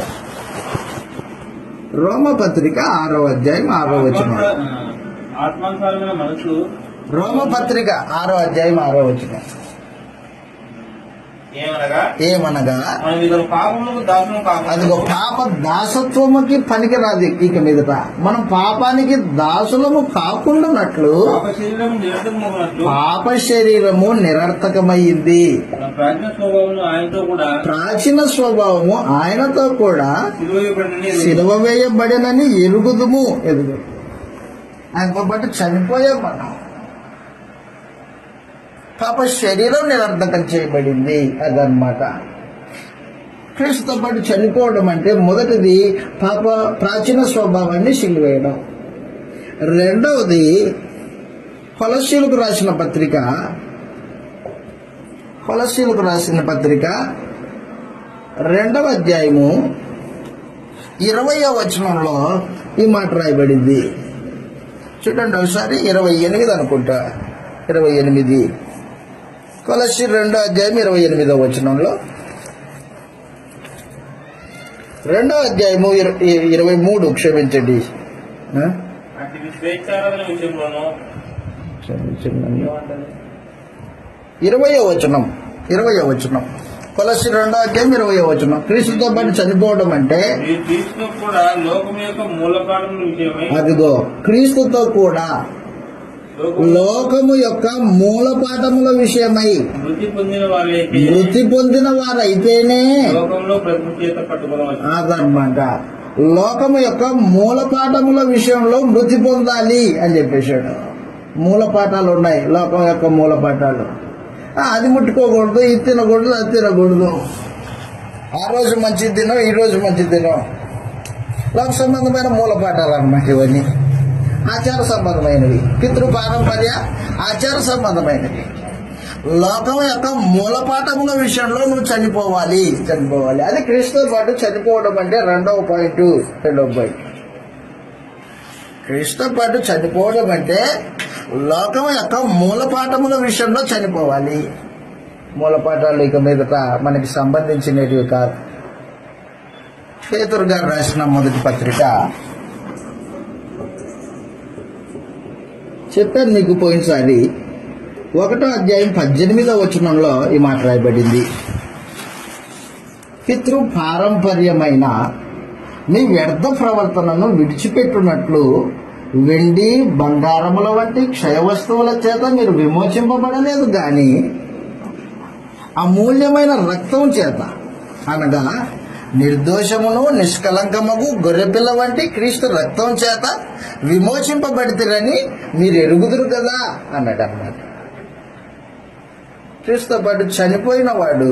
రోమపత్రిక 6వ అధ్యాయం 6వ వచనం. రోమపత్రిక 6వ అధ్యాయం 6వ వచనం. ఏమనగా అదిగో పాప దాసత్వముకి పనికిరాదు. ఇక మీదట మనం పాపానికి దాసులము కాకుండానట్లు పాప శరీరము నిరర్థకమైంది. ప్రాచీన స్వభావము ఆయనతో కూడా సిలువ వేయబడినని ఎరుగుదుము. ఆయనతో పాటు చనిపోయాం మనం. పాప శరీరం నిరర్ధకం చేయబడింది. అదనమాట. క్రీస్తుతో పాటు చనిపోవడం అంటే మొదటిది పాప ప్రాచీన స్వభావాన్ని సిలివేయడం. రెండవది కొలస్సీలకు రాసిన పత్రిక 2వ అధ్యాయము 20వ వచనంలో ఈ మాట రాయబడింది. చూడండి ఒకసారి. 28 అనుకుంటా. 28 కొలస్సీ 2వ అధ్యాయం 28వ వచనంలో, 2వ అధ్యాయము 23 క్షమించండి. 20వ వచనం కొలస్సీ 2వ అధ్యాయం 20వ వచనం. క్రీస్తుతో పాటు చనిపోవడం అంటే అదిగో క్రీస్తుతో కూడా లోకము యొక్క మూలపాఠముల విషయమై మృతి పొందిన వారైతేనే అదనమాట. లోకము యొక్క మూలపాఠముల విషయంలో మృతి పొందాలి అని చెప్పేశాడు. మూలపాఠాలు ఉన్నాయి, లోకం యొక్క మూలపాఠాలు. అది ముట్టుకోకూడదు, ఇది తినకూడదు, అది తినకూడదు. ఆ రోజు మంచి దినం, ఈ రోజు మంచి దినం. లోక సంబంధమైన మూలపాఠాలు అన్నమాట ఇవన్నీ. ఆచార సంబంధమైనవి, పితృ పారంపర్య ఆచార సంబంధమైనవి. లోకం యొక్క మూలపాఠముల విషయంలో నువ్వు చనిపోవాలి. అది క్రీస్తుతో పాటు చనిపోవడం అంటే రెండవ పాయింట్. క్రీస్తుతో పాటు చనిపోవడం అంటే లోకం యొక్క మూలపాఠముల విషయంలో చనిపోవాలి. మూలపాఠాలు ఇక మీదట మనకి సంబంధించినవి కాదు. పేతురు గారు రాసిన మొదటి పత్రిక చెప్పాను మీకు పోయినసారి. 1వ అధ్యాయం 18వ వచనంలో ఈ మాట రాయబడింది. పితృ పారంపర్యమైన మీ వ్యర్థ ప్రవర్తనను విడిచిపెట్టున్నట్లు వెండి బంగారముల వంటి క్షయ వస్తువుల చేత మీరు విమోచింపబడలేదు గాని అమూల్యమైన రక్తం చేత, అనగా నిర్దోషమును నిష్కలంకమగు గొర్రెపిల్ల వంటి క్రీస్తు రక్తం చేత విమోచింపబడితేరని మీరు ఎరుగుదురు కదా అన్నాడు అన్నమాట. క్రీస్తుతో పాటు చనిపోయిన వాడు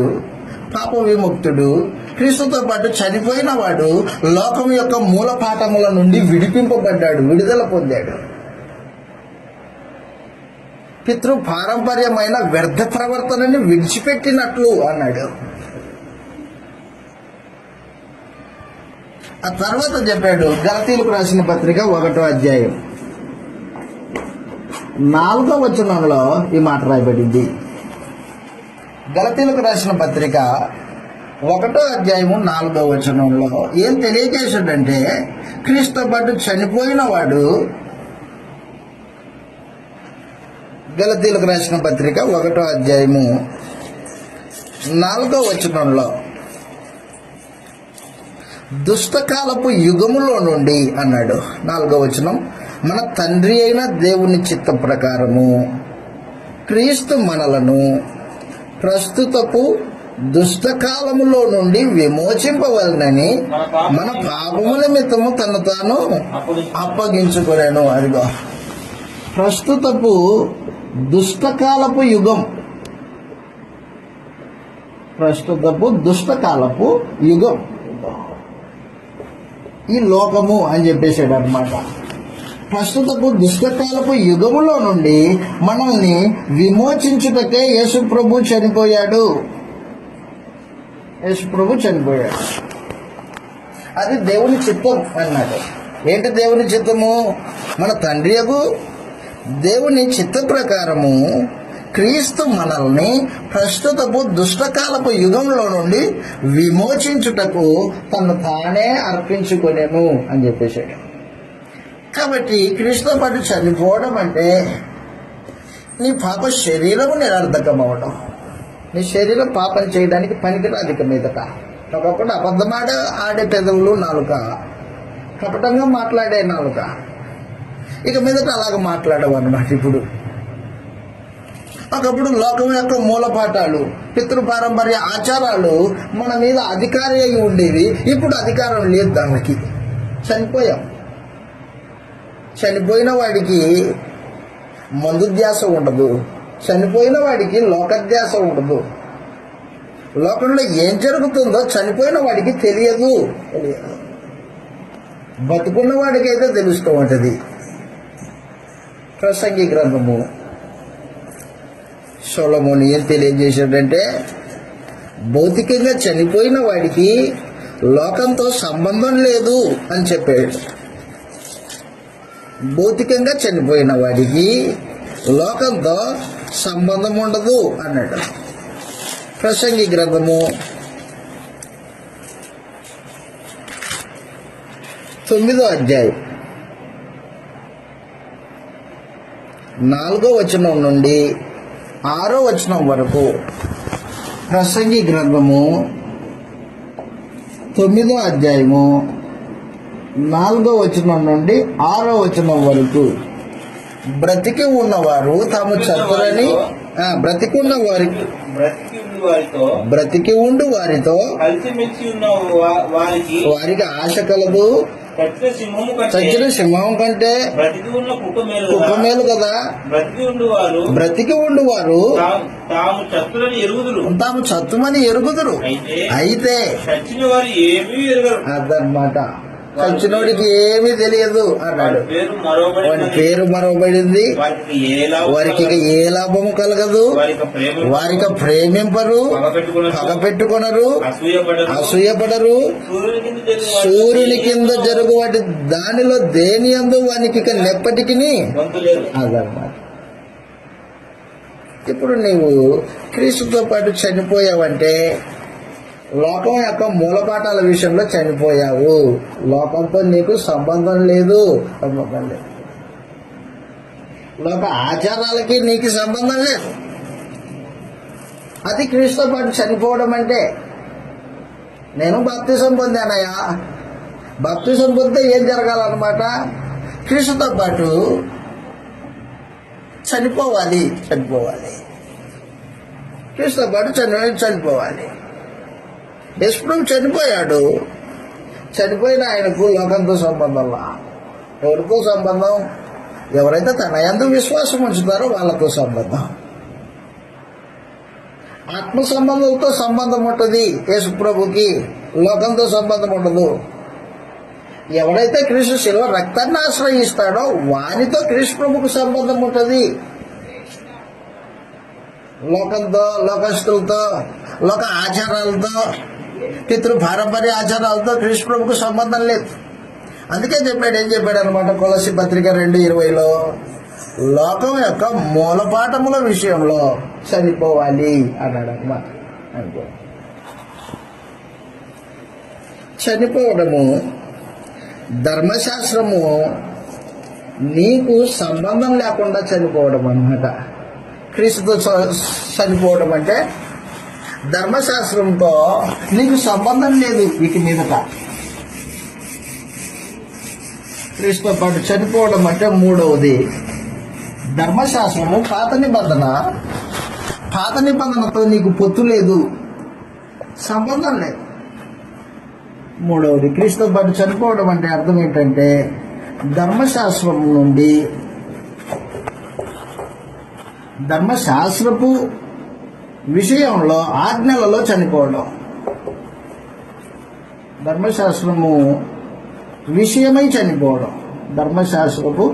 పాప విముక్తుడు. క్రీస్తుతో పాటు చనిపోయిన వాడు లోకం యొక్క మూలపాఠముల నుండి విడిపింపబడ్డాడు, విడుదల పొందాడు. పితృ పారంపర్యమైన వ్యర్థ ప్రవర్తనని విడిచిపెట్టినట్లు అన్నాడు. ఆ తర్వాత చెప్పాడు గలతీయులకు రాసిన పత్రిక 1వ అధ్యాయం 4వ వచనంలో ఈ మాట రాయబడింది. గలతీయులకు రాసిన పత్రిక 1వ అధ్యాయము 4వ వచనంలో ఏం తెలియజేశాడంటే, క్రీస్తుతో పాటు చనిపోయిన వాడు, గలతీయులకు రాసిన పత్రిక 1వ అధ్యాయము 4వ వచనంలో దుష్టకాలపు యుగములో నుండి అన్నాడు. 4వ వచనం, మన తండ్రి అయిన దేవుని చిత్త ప్రకారము క్రీస్తు మనలను ప్రస్తుతపు దుష్టకాలములో నుండి విమోచింపవలనని మన పాపముల నిమిత్తము తను తాను అప్పగించుకొనెను. అదిగో ప్రస్తుతపు దుష్టకాలపు యుగం, ప్రస్తుతపు దుష్టకాలపు యుగం ఈ లోకము అని చెప్పేసాడు అనమాట. ప్రస్తుతపు దుష్టకాలపు యుగములో నుండి మనల్ని విమోచించుటకే యేసు ప్రభు చనిపోయాడు. యేసు ప్రభు చనిపోయాడు. అది దేవుని చిత్తం అన్నాడు. ఏంటి దేవుని చిత్తము? మన తండ్రియగు దేవుని చిత్త ప్రకారము క్రీస్తు మనల్ని ప్రస్తుతపు దుష్టకాలపు యుగంలో నుండి విమోచించుటకు తను తానే అర్పించుకొనెను అని చెప్పేశాడు. కాబట్టి క్రీస్తుతో పాటు చనిపోవడం అంటే నీ పాప శరీరము నిరర్ధకం అవడం. నీ శరీరం పాపం చేయడానికి పనికిరాదు ఇక మీదట. ఒకప్పుడు ఆడే పెదవులు నాలుక, కపటంగా మాట్లాడే నాలుక, ఇక మీదట అలాగ మాట్లాడవు అన్నమాట. ఇప్పుడు ఒకప్పుడు లోకం యొక్క మూలపాఠాలు, పితృ పారంపర్య ఆచారాలు మన మీద అధికారి అయి ఉండేవి. ఇప్పుడు అధికారం లేదు దానికి. చనిపోయాం. చనిపోయిన వాడికి మందు ధ్యాస ఉండదు, చనిపోయిన వాడికి లోకధ్యాస ఉండదు. లోకంలో ఏం జరుగుతుందో చనిపోయిన వాడికి తెలియదు. బతుకున్న వాడికైతే తెలుస్తూ ఉంటుంది. ప్రసంగి గ్రంథము సొలొమోను ఏం తెలియజేశాడంటే, భౌతికంగా చనిపోయిన వాడికి లోకంతో సంబంధం లేదు అని చెప్పాడు. భౌతికంగా చనిపోయిన వాడికి లోకంతో సంబంధం ఉండదు అన్నాడు. ప్రసంగి గ్రంథము 9వ అధ్యాయం 4వ వచనం నుండి 6వ వచనం వరకు. ప్రసంగి గ్రంథము 9వ అధ్యాయము 4వ వచనం నుండి 6వ వచనం వరకు. బ్రతికి ఉన్నవారు తాము చతురని, బ్రతికి ఉండు వారితో వారికి ఆశ కలదు, చచ్చిన సింహం కంటే బ్రతికి ఉన్న కుక్క మేలు కదా. బ్రతికి ఉండు వారు తాము చత్తుమని ఎరుగుదురు, అయితే చచ్చిన వారు ఏమీ ఎరగరు. అదనమాట. చచ్చినోడికి ఏమీ తెలియదు అన్నాడు. వాడి పేరు మరవబడింది, వారికి ఇక ఏ లాభము కలగదు, వారికి ప్రేమింపరు, పగ పెట్టుకొనరు, అసూయపడరు. సూర్యుని కింద జరుగు వాటి దానిలో దేని యందు వానికి ఇక నెప్పటికి అదనమాట. ఇప్పుడు నీవు క్రీస్తుతో పాటు చనిపోయావంటే లోకం యొక్క మూలపాఠాల విషయంలో చనిపోయావు. లోకంతో నీకు సంబంధం లేదు. లోక ఆచారాలకి నీకు సంబంధం లేదు. అది క్రీస్తుతో పాటు చనిపోవడం అంటే. నేను బాప్తిజం పొందానయ్యా, బాప్తిజం పొందితే ఏం జరగాలన్నమాట? క్రీస్తుతో పాటు చనిపోవాలి. క్రీస్తుతో పాటు చనిపోవాలి. యేసుప్రభు చనిపోయాడు. చనిపోయిన ఆయనకు లోకంతో సంబంధంలా. ఎవరితో సంబంధం? ఎవరైతే తన యందు విశ్వాసం ఉంచుతారో వాళ్ళతో సంబంధం. ఆత్మ సంబంధంతో సంబంధం ఉంటుంది యేసుప్రభుకి, లోకంతో సంబంధం ఉండదు. ఎవడైతే క్రీస్తు శిలువ రక్తాన్ని ఆశ్రయిస్తాడో వానితో క్రీస్తు ప్రభుకు సంబంధం ఉంటుంది. లోకంతో, లోకస్తులతో, లోక ఆచారాలతో, పితృ పారంపర్య ఆచారాలతో క్రీస్తు ప్రభుకు సంబంధం లేదు. అందుకే ఏం చెప్పాడు అనమాట కొలస్సీ పత్రిక 2:20లో, లోకం యొక్క మూలపాఠముల విషయంలో చనిపోవాలి అన్నాడు అనమాట. చనిపోవడము ధర్మశాస్త్రము నీకు సంబంధం లేకుండా చనిపోవడం అన్నమాట. క్రీస్తుతో చనిపోవడం అంటే ధర్మశాస్త్రంతో నీకు సంబంధం లేదు. వీటి మీదట క్రీస్తుతో పాటు చనిపోవడం అంటే మూడవది ధర్మశాస్త్రము పాత నిబంధనతో నీకు పొత్తు లేదు, సంబంధం లేదు. మూడవది క్రీస్తుతో పాటు చనిపోవడం అంటే అర్థం ఏంటంటే ధర్మశాస్త్రం నుండి, ధర్మశాస్త్రపు విషయంలో ఆజ్ఞలలో చనిపోవడం. ధర్మశాస్త్రము విషయమై చనిపోవడం. ధర్మశాస్త్రపు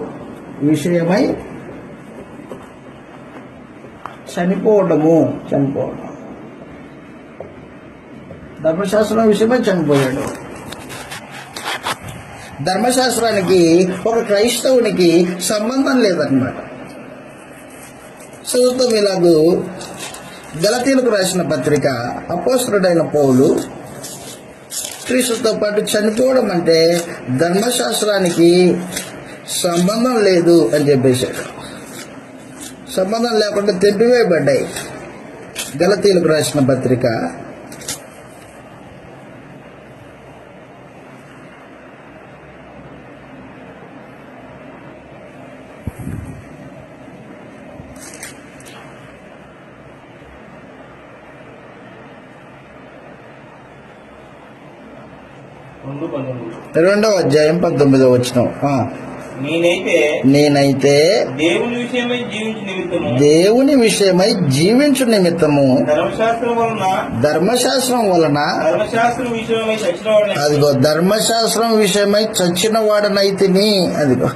విషయమై చనిపోవడం. ధర్మశాస్త్రం విషయమై చనిపోయాడు. ధర్మశాస్త్రానికి ఒక క్రైస్తవునికి సంబంధం లేదన్నమాట. చదువుతాం ఇలాగూ గలతీయులకు రాసిన పత్రిక. అపోస్తలుడైన పౌలు క్రీస్తుతో పాటు చనిపోవడం అంటే ధర్మశాస్త్రానికి సంబంధం లేదు అని చెప్పేశాడు. సంబంధం లేకుండా తెంపివేయబడ్డాయి. గలతీయులకు రాసిన పత్రిక 2వ అధ్యాయం 19వ వచనం. నేనైతే దేవుని విషయమై జీవించు నిమిత్తము ధర్మశాస్త్రం వలన అదిగో ధర్మశాస్త్రం విషయమై చచ్చిన వాడనైతిని. అదిగో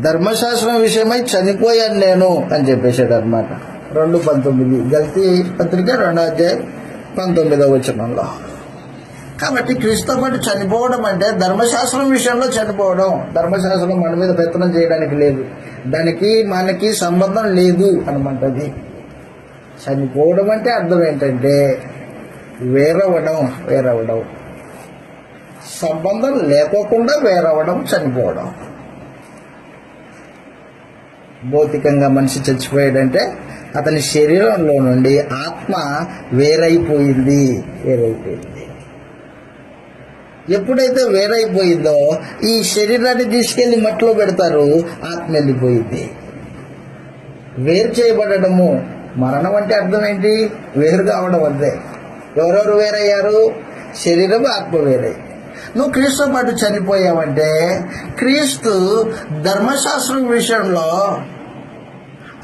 ధర్మశాస్త్రం విషయమై చనిపోయాను నేను అని చెప్పేశాడు అనమాట. 2:19 గలతీ పత్రిక 2వ అధ్యాయం 19వ వచనంలో. కాబట్టి క్రీస్తుతో పాటు చనిపోవడం అంటే ధర్మశాస్త్రం విషయంలో చనిపోవడం. ధర్మశాస్త్రం మన మీద పెత్తనం చేయడానికి లేదు, దానికి మనకి సంబంధం లేదు అనమాటది. చనిపోవడం అంటే అర్థం ఏంటంటే వేరవడం, సంబంధం లేకోకుండా వేరవడం, చనిపోవడం. భౌతికంగా మనిషి చచ్చిపోయాడంటే అతని శరీరంలో నుండి ఆత్మ వేరైపోయింది. ఎప్పుడైతే వేరైపోయిందో ఈ శరీరాన్ని తీసుకెళ్లి మట్టిలో పెడతారు, ఆత్మ వెళ్ళిపోయింది. వేరు చేయబడము. మరణం అంటే అర్థం ఏంటి? వేరు కావడం అంతే. ఎవరెవరు వేరయ్యారు? శరీరం, ఆత్మ వేరై. నువ్వు క్రీస్తుతో పాటు చనిపోయావంటే క్రీస్తు ధర్మశాస్త్రం విషయంలో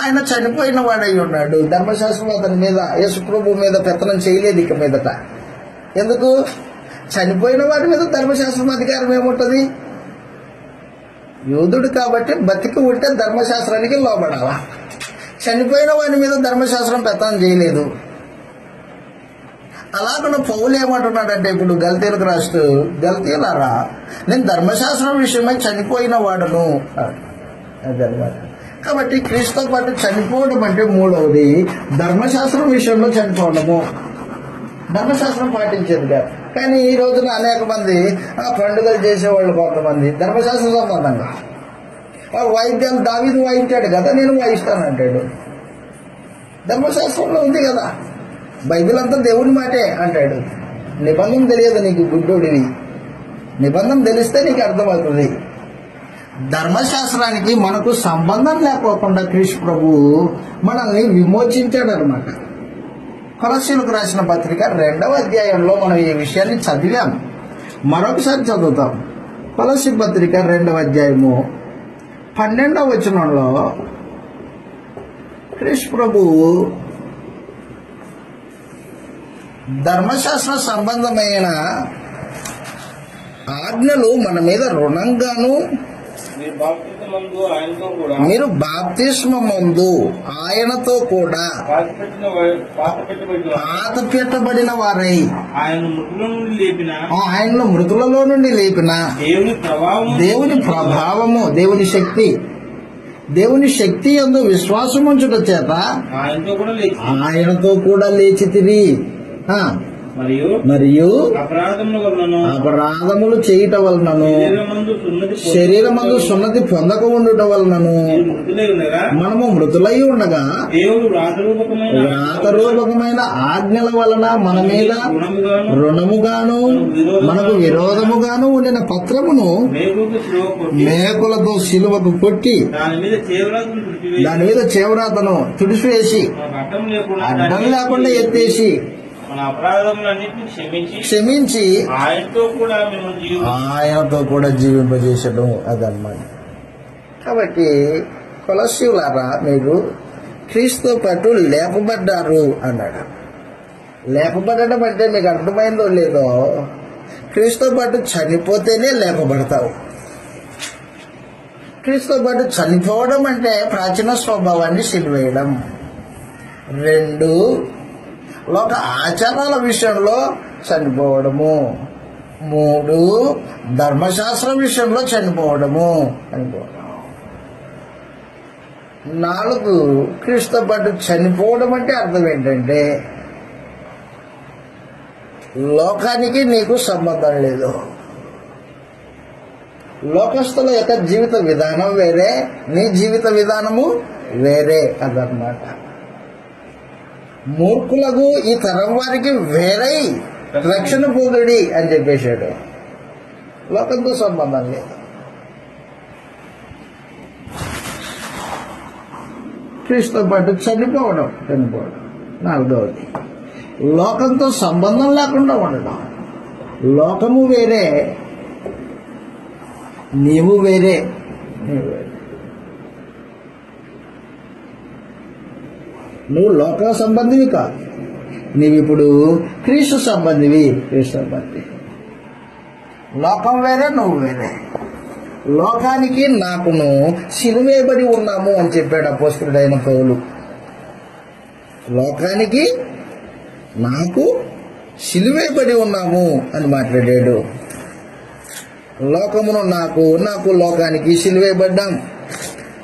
ఆయన చనిపోయిన వాడై ఉన్నాడు. ధర్మశాస్త్రం అతని మీద, యేసుప్రభు మీద పెత్తనం చేయలేదు ఇక మీదట. ఎందుకు? చనిపోయిన వాడి మీద ధర్మశాస్త్రం అధికారం ఏముంటుంది? యూదుడు కాబట్టి బతికి ఉంటే ధర్మశాస్త్రానికి లోబడాలా. చనిపోయిన వాడి మీద ధర్మశాస్త్రం పెత్తనం చేయలేదు. అలాగనే పౌలు ఏమంటున్నాడంటే, ఇప్పుడు గల్తీలకు రాస్తూ, గల్తీలారా నేను ధర్మశాస్త్రం విషయమై చనిపోయిన వాడును అదనమాట. కాబట్టి క్రీస్తుతో పాటు చనిపోవడం అంటే మూడవది ధర్మశాస్త్రం విషయంలో చనిపోవడము. ధర్మశాస్త్రం పాటించేది కాదు. కానీ ఈ రోజున అనేక మంది పండుగలు చేసేవాళ్ళు, కొంతమంది ధర్మశాస్త్ర సంబంధంగా వాయిద్యాలు దావీదు వాయించాడు కదా, నేను వాయిస్తానంటాడు. ధర్మశాస్త్రంలో ఉంది కదా, బైబిల్ అంతా దేవుని మాటే అంటాడు. నిబంధన తెలియదు నీకు, గుడ్డోడివి. నిబంధన తెలిస్తే నీకు అర్థమవుతుంది. ధర్మశాస్త్రానికి మనకు సంబంధం లేకోకుండా క్రీస్తు ప్రభు మనల్ని విమోచించాడు అనమాట. కొలస్సీలకు రాసిన పత్రిక 2వ అధ్యాయంలో మనం ఈ విషయాన్ని చదివాం. మరొకసారి చదువుతాం. కొలస్సీ పత్రిక 2వ అధ్యాయము 12వ వచనంలో క్రీస్తు ప్రభు ధర్మశాస్త్ర సంబంధమైన ఆజ్ఞలు మన మీద రుణంగాను, మీరు బాప్తిస్మమందు ఆయనతో కూడా పాత పెట్టబడిన వారై ఆయనను మృతులలో నుండి లేపిన దేవుని ప్రభావము, దేవుని శక్తి యందు విశ్వాసముంచుట చేత ఆయనతో కూడా లేచితిరి. మరియు అపరాధములు చేయుట వలనను శరీరమందు సున్నతి పొందక ఉండుట వలనను మనము మృతులై ఉండగా వ్రాతరూపకమైన ఆజ్ఞల వలన మన మీద రుణముగాను మనకు విరోధముగాను ఉండిన పత్రమును మేకులతో సిలువకు కొట్టి దాని మీద చేవరాతను తుడిసివేసి అడ్డం లేకుండా ఎత్తేసి క్షమించి ఆయనతో కూడా జీవింపజేసడం అదన్నమాట. కాబట్టి కొలస్సీయులారా, మీరు క్రీస్తుతో పాటు లేపబడ్డారు అన్నాడు. లేపబడడం అంటే మీకు అర్థమైందో లేదో, క్రీస్తుతో పాటు చనిపోతేనే లేపబడతావు. క్రీస్తుతో పాటు చనిపోవడం అంటే ప్రాచీన స్వభావాన్ని సిలివేయడం. 2, లోక ఆచారాల విషయంలో చనిపోవడము. 3, ధర్మశాస్త్రం విషయంలో చనిపోవడము. 4, క్రీస్తుతో పాటు చనిపోవడం అంటే అర్థం ఏంటంటే లోకానికి నీకు సంబంధం లేదు. లోకస్తుల యొక్క జీవిత విధానం వేరే, నీ జీవిత విధానము వేరే అదన్నమాట. మూర్ఖులకు ఈ తరం వారికి వేరై రక్షణ పొందుడి అని చెప్పేశాడు. లోకంతో సంబంధం లేదు. క్రీస్తుతో పాటు చనిపోవడం. 4వది లోకంతో సంబంధం లేకుండా ఉండడం. లోకము వేరే, నీవు వేరే. నువ్వు లోక సంబంధివి కాదు, నీవిప్పుడు క్రీస్తు సంబంధివి. లోకం వేరే, నువ్వు వేరే. లోకానికి నాకును సిలువేయబడి ఉన్నాము అని చెప్పాడు అపోస్తలుడైన పౌలు. లోకానికి నాకు సిలువేయబడి ఉన్నాము అని మాట్లాడాడు. లోకమును నాకు లోకానికి సిలువేయబడ్డాం.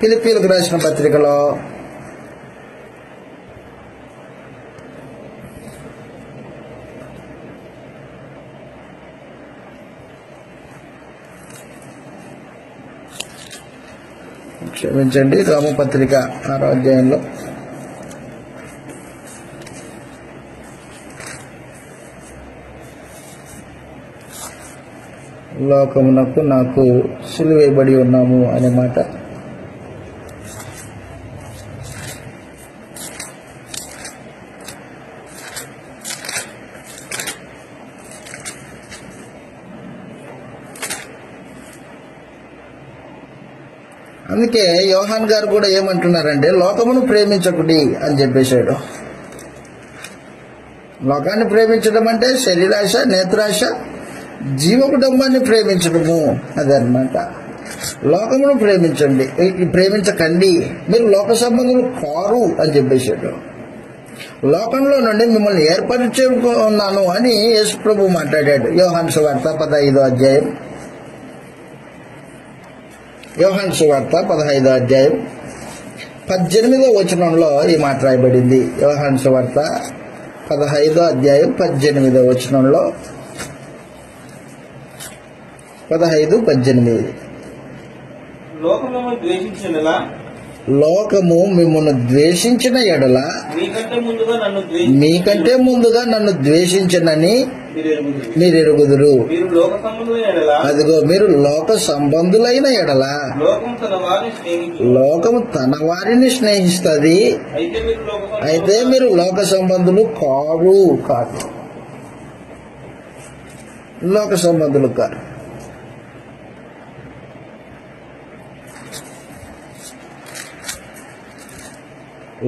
ఫిలిప్పీలకు రాసిన పత్రికలో క్షమించండి, రామపత్రిక 6వ అధ్యాయంలో లోకమునకు నాకు సిలువేయబడి ఉన్నాము అనే మాట అందుకే యోహాన్ గారు కూడా ఏమంటున్నారంటే లోకమును ప్రేమించకుడి అని చెప్పేశాడు. లోకాన్ని ప్రేమించడం అంటే శరీరాశ, నేత్రాశ, జీవకుటుంబాన్ని ప్రేమించడము అదనమాట. లోకమును ప్రేమించండి, ప్రేమించకండి, మీరు లోక సంబంధులు కారు అని చెప్పేశాడు. లోకంలో నుండి మిమ్మల్ని ఏర్పరిచుకున్నాను అని యేసు ప్రభు మాట్లాడాడు. యోహాను సువార్త 15వ అధ్యాయం, యోహాను సువార్త 15వ అధ్యాయం 18వ వచనంలో ఈ మాట రాయబడింది. యోహాను సువార్త 15వ అధ్యాయం 18వ వచనంలో 15-18 లోకమును ద్వేషించినలా లోకము మిమ్మల్ని ద్వేషించిన ఎడల మీకంటే ముందుగా నన్ను ద్వేషించనని మీరు ఎరుగుదురు. అదిగో మీరు లోక సంబంధులైన ఎడల లోకము తన వారిని స్నేహిస్తుంది, అయితే మీరు లోక సంబంధులు కాదు. లోక సంబంధులు కాదు.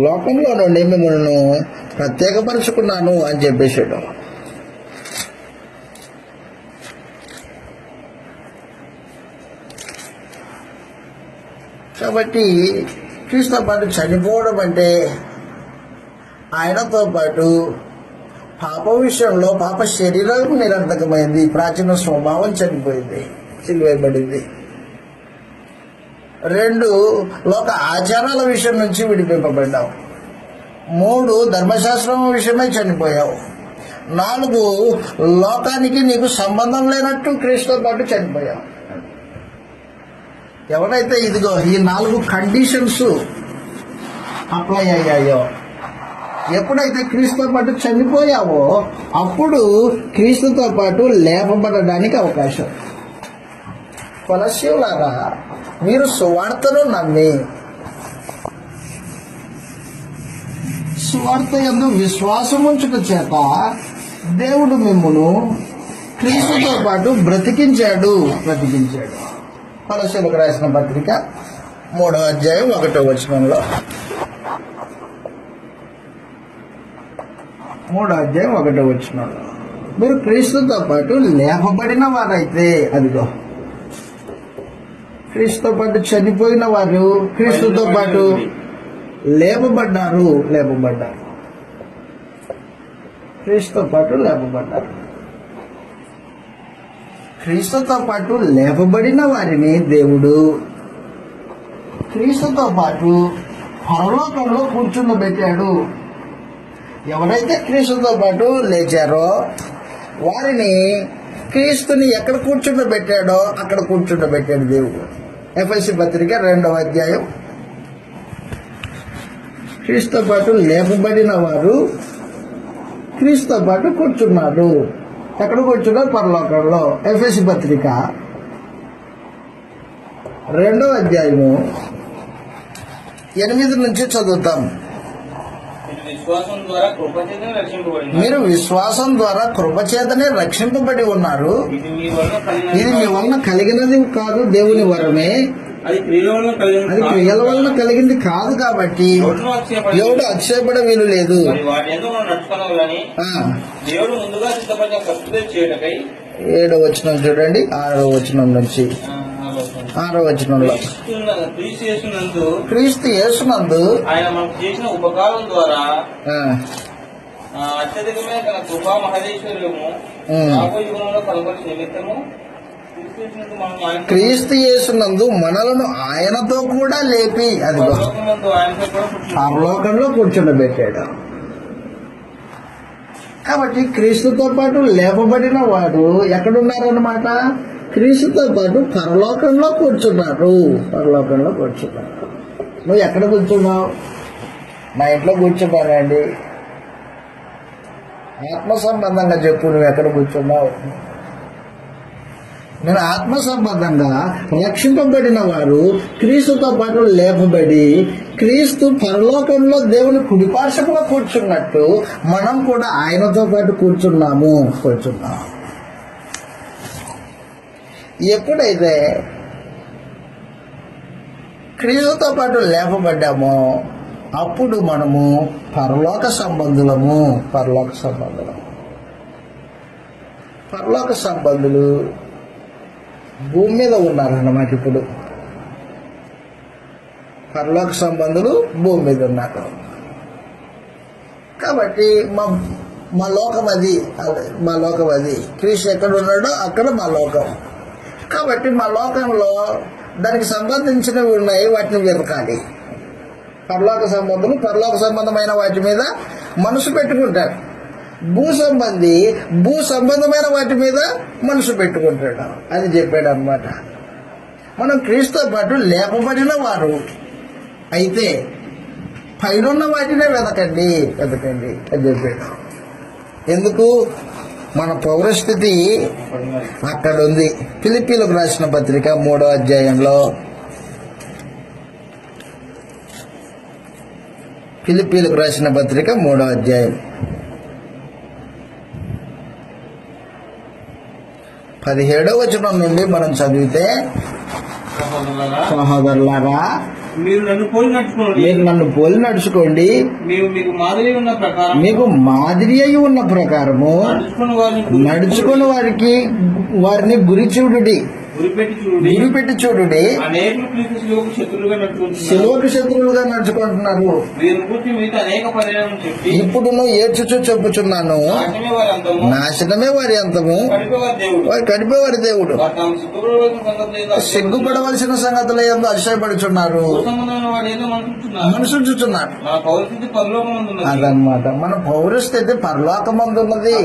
లోకంలో నుండి మిమ్మల్ని ప్రత్యేకపరుచుకున్నాను అని చెప్పేశాడు. కాబట్టి క్రీస్తుతో పాటు చనిపోవడం అంటే ఆయనతో పాటు పాప విషయంలో పాప శరీరం నిరర్థకమైంది, ప్రాచీన స్వభావం చనిపోయింది, సిలువేయబడింది. 2 లోక ఆచారాల విషయం నుంచి విడిపింపబడ్డావు. 3 ధర్మశాస్త్రం విషయమై చనిపోయావు. 4 లోకానికి నీకు సంబంధం లేనట్టు క్రీస్తుతో పాటు చనిపోయావు. ఎవరైతే ఇదిగో ఈ 4 కండిషన్స్ అప్లై అయ్యాయో, ఎప్పుడైతే క్రీస్తుతో పాటు చనిపోయావో అప్పుడు క్రీస్తుతో పాటు లేపబడడానికి అవకాశం. కొలస్సీయులారా, మీరు సువార్తను నమ్మి సువార్త యందు విశ్వాసం ఉంచుట చేత దేవుడు మిమ్మును క్రీస్తుతో పాటు బ్రతికించాడు. కొలస్సీయులకు రాసిన పత్రిక 3వ అధ్యాయం 1వ వచనంలో, 3వ అధ్యాయం 1వ వచనంలో మీరు క్రీస్తుతో పాటు లేపబడిన వారైతే, అదిగో క్రీస్తుతో పాటు చనిపోయిన వారు క్రీస్తుతో పాటు లేపబడ్డారు. క్రీస్తుతో పాటు లేపబడ్డారు. క్రీస్తుతో పాటు లేపబడిన వారిని దేవుడు క్రీస్తుతో పాటు పరలోకంలో కూర్చుండబెట్టాడు. ఎవరైతే క్రీస్తుతో పాటు లేచారో వారిని క్రీస్తుని ఎక్కడ కూర్చుండబెట్టాడో అక్కడ కూర్చుండబెట్టాడు దేవుడు. ఎఫెసీ పత్రిక 2వ అధ్యాయం. క్రీస్తుతో పాటు లేపబడిన వారు క్రీస్తుతో పాటు కూర్చున్నారు. ఎక్కడ కూర్చున్నారు? పరలోకంలో. ఎఫెసీ పత్రిక 2వ అధ్యాయము 8 నుంచి చదువుతాం. మీరు విశ్వాసం ద్వారా కృపచేతనే రక్షింపబడి ఉన్నారు. ఇది మీ వలన కలిగినది కాదు, దేవుని వరమే. అది క్రియల వలన కలిగింది కాదు, కాబట్టి ఎవడు అతిశయపడ వీలు లేదు. 7వ వచనం చూడండి, 6వ వచనం నుంచి 6వ వచనంలో, క్రీస్తు యేసునందు ఆయన మనకు చేసిన ఉపకారం ద్వారా అత్యధికమైన తన కృపా మహదేశ్వర్యము రాబోయుగంలో కనబరిచిన నిమిత్తము క్రీస్తు యేసునందు మనలను ఆయనతో కూడా లేపి, అది పరలోకంలో కూర్చుండబెట్టాడు. కాబట్టి క్రీస్తుతో పాటు లేపబడిన వాడు ఎక్కడున్నారన్నమాట? క్రీస్తుతో పాటు పరలోకంలో కూర్చున్నారు. నువ్వు ఎక్కడ కూర్చున్నావు? నా ఇంట్లో కూర్చున్నానండి. ఆత్మ సంబంధంగా చెప్పు, నువ్వు ఎక్కడ కూర్చున్నావు? నేను ఆత్మ సంబంధంగా రక్షింపబడిన వారు క్రీస్తుతో పాటు లేపబడి క్రీస్తు పరలోకంలో దేవుని కుడిపార్శ్వములో కూర్చున్నట్టు మనం కూడా ఆయనతో పాటు కూర్చున్నాము. ఎప్పుడైతే క్రీస్తుతో పాటు లేపబడ్డామో అప్పుడు మనము పరలోక సంబంధులము. పరలోక సంబంధులు భూమి మీద ఉన్నారన్నమాట. ఇప్పుడు పరలోక సంబంధులు భూమి మీద ఉన్నారు కాబట్టి మా లోకం అది. క్రీస్తు ఎక్కడ ఉన్నాడో అక్కడ మా లోకం. కాబట్టి మా లోకంలో దానికి సంబంధించినవి ఉన్నాయి, వాటిని వెతకాలి. పరలోక సంబంధమైన వాటి మీద మనసు పెట్టుకుంటాడు. భూ సంబంధమైన వాటి మీద మనసు పెట్టుకుంటాడు. అది చెప్పాడు అన్నమాట. మనం క్రీస్తుతో పాటు లేపబడిన వారు అయితే పైనున్న వాటినే వెతకండి అని చెప్పాడు. ఎందుకు? మన పౌరస్థితి అక్కడ ఉంది. ఫిలిప్పీలకు రాసిన పత్రిక 3వ అధ్యాయంలో, ఫిలిప్పీలకు రాసిన పత్రిక 3వ అధ్యాయం 17వ వచనం నుండి మనం చదివితే, సహోదరులారా మీరు నన్ను పోలి నడుచుకోండి, మీకు మాదిరి అయి ఉన్న ప్రకారము నడుచుకుని వారిని గురిపెట్టి చూడుడి. శిలువకు శత్రువులుగా నడుచుకుంటున్నారు. ఇప్పుడు నువ్వు ఏడ్చుచూ చెప్పుచున్నాను, నాశనమే వారి అంతము, వారి కడిపేవారి దేవుడు. సిగ్గుపడవలసిన సంగతులు ఏందో అతిశయపడుచున్నారు, మనసుంచుచున్నారు. అదనమాట మన పౌరస్థితి పరలోకమందున్నది.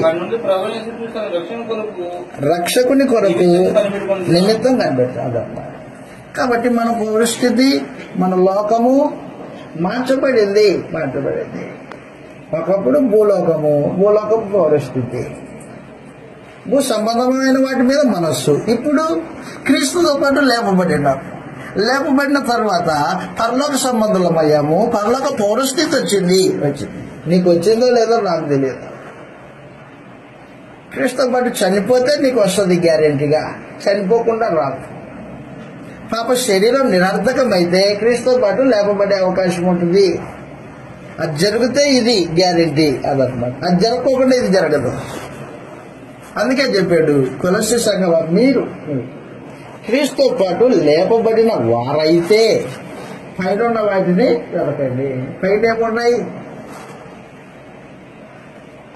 రక్షకుని కొరకు నిమిత్తం కనిపెట్టాలన్నమాట. కాబట్టి మన పౌరస్థితి, మన లోకము మార్చబడింది. ఒకప్పుడు భూలోకము పౌరస్థితి, భూ సంబంధమైన వాటి మీద మనస్సు. ఇప్పుడు క్రీస్తుతో పాటు లేపబడిన తర్వాత పరలోక సంబంధులమయ్యాము. పరలోక పౌరస్థితి వచ్చింది. నీకు వచ్చిందో లేదో నాకు తెలియదు. క్రీస్తుతో పాటు చనిపోతే నీకు వస్తుంది గ్యారెంటీగా, చనిపోకుండా రాదు. పాప శరీరం నిరర్ధకమైతే క్రీస్తుతో పాటు లేపబడే అవకాశం ఉంటుంది. అది జరిగితే ఇది గ్యారెంటీ. అదనమాట. అది జరగకుండా ఇది జరగదు. అందుకే చెప్పాడు కొలస్సీ సంఘం, మీరు క్రీస్తుతో పాటు లేపబడిన వారైతే పైన ఉన్న వాటిని వెతకండి. పైన ఏమున్నాయి?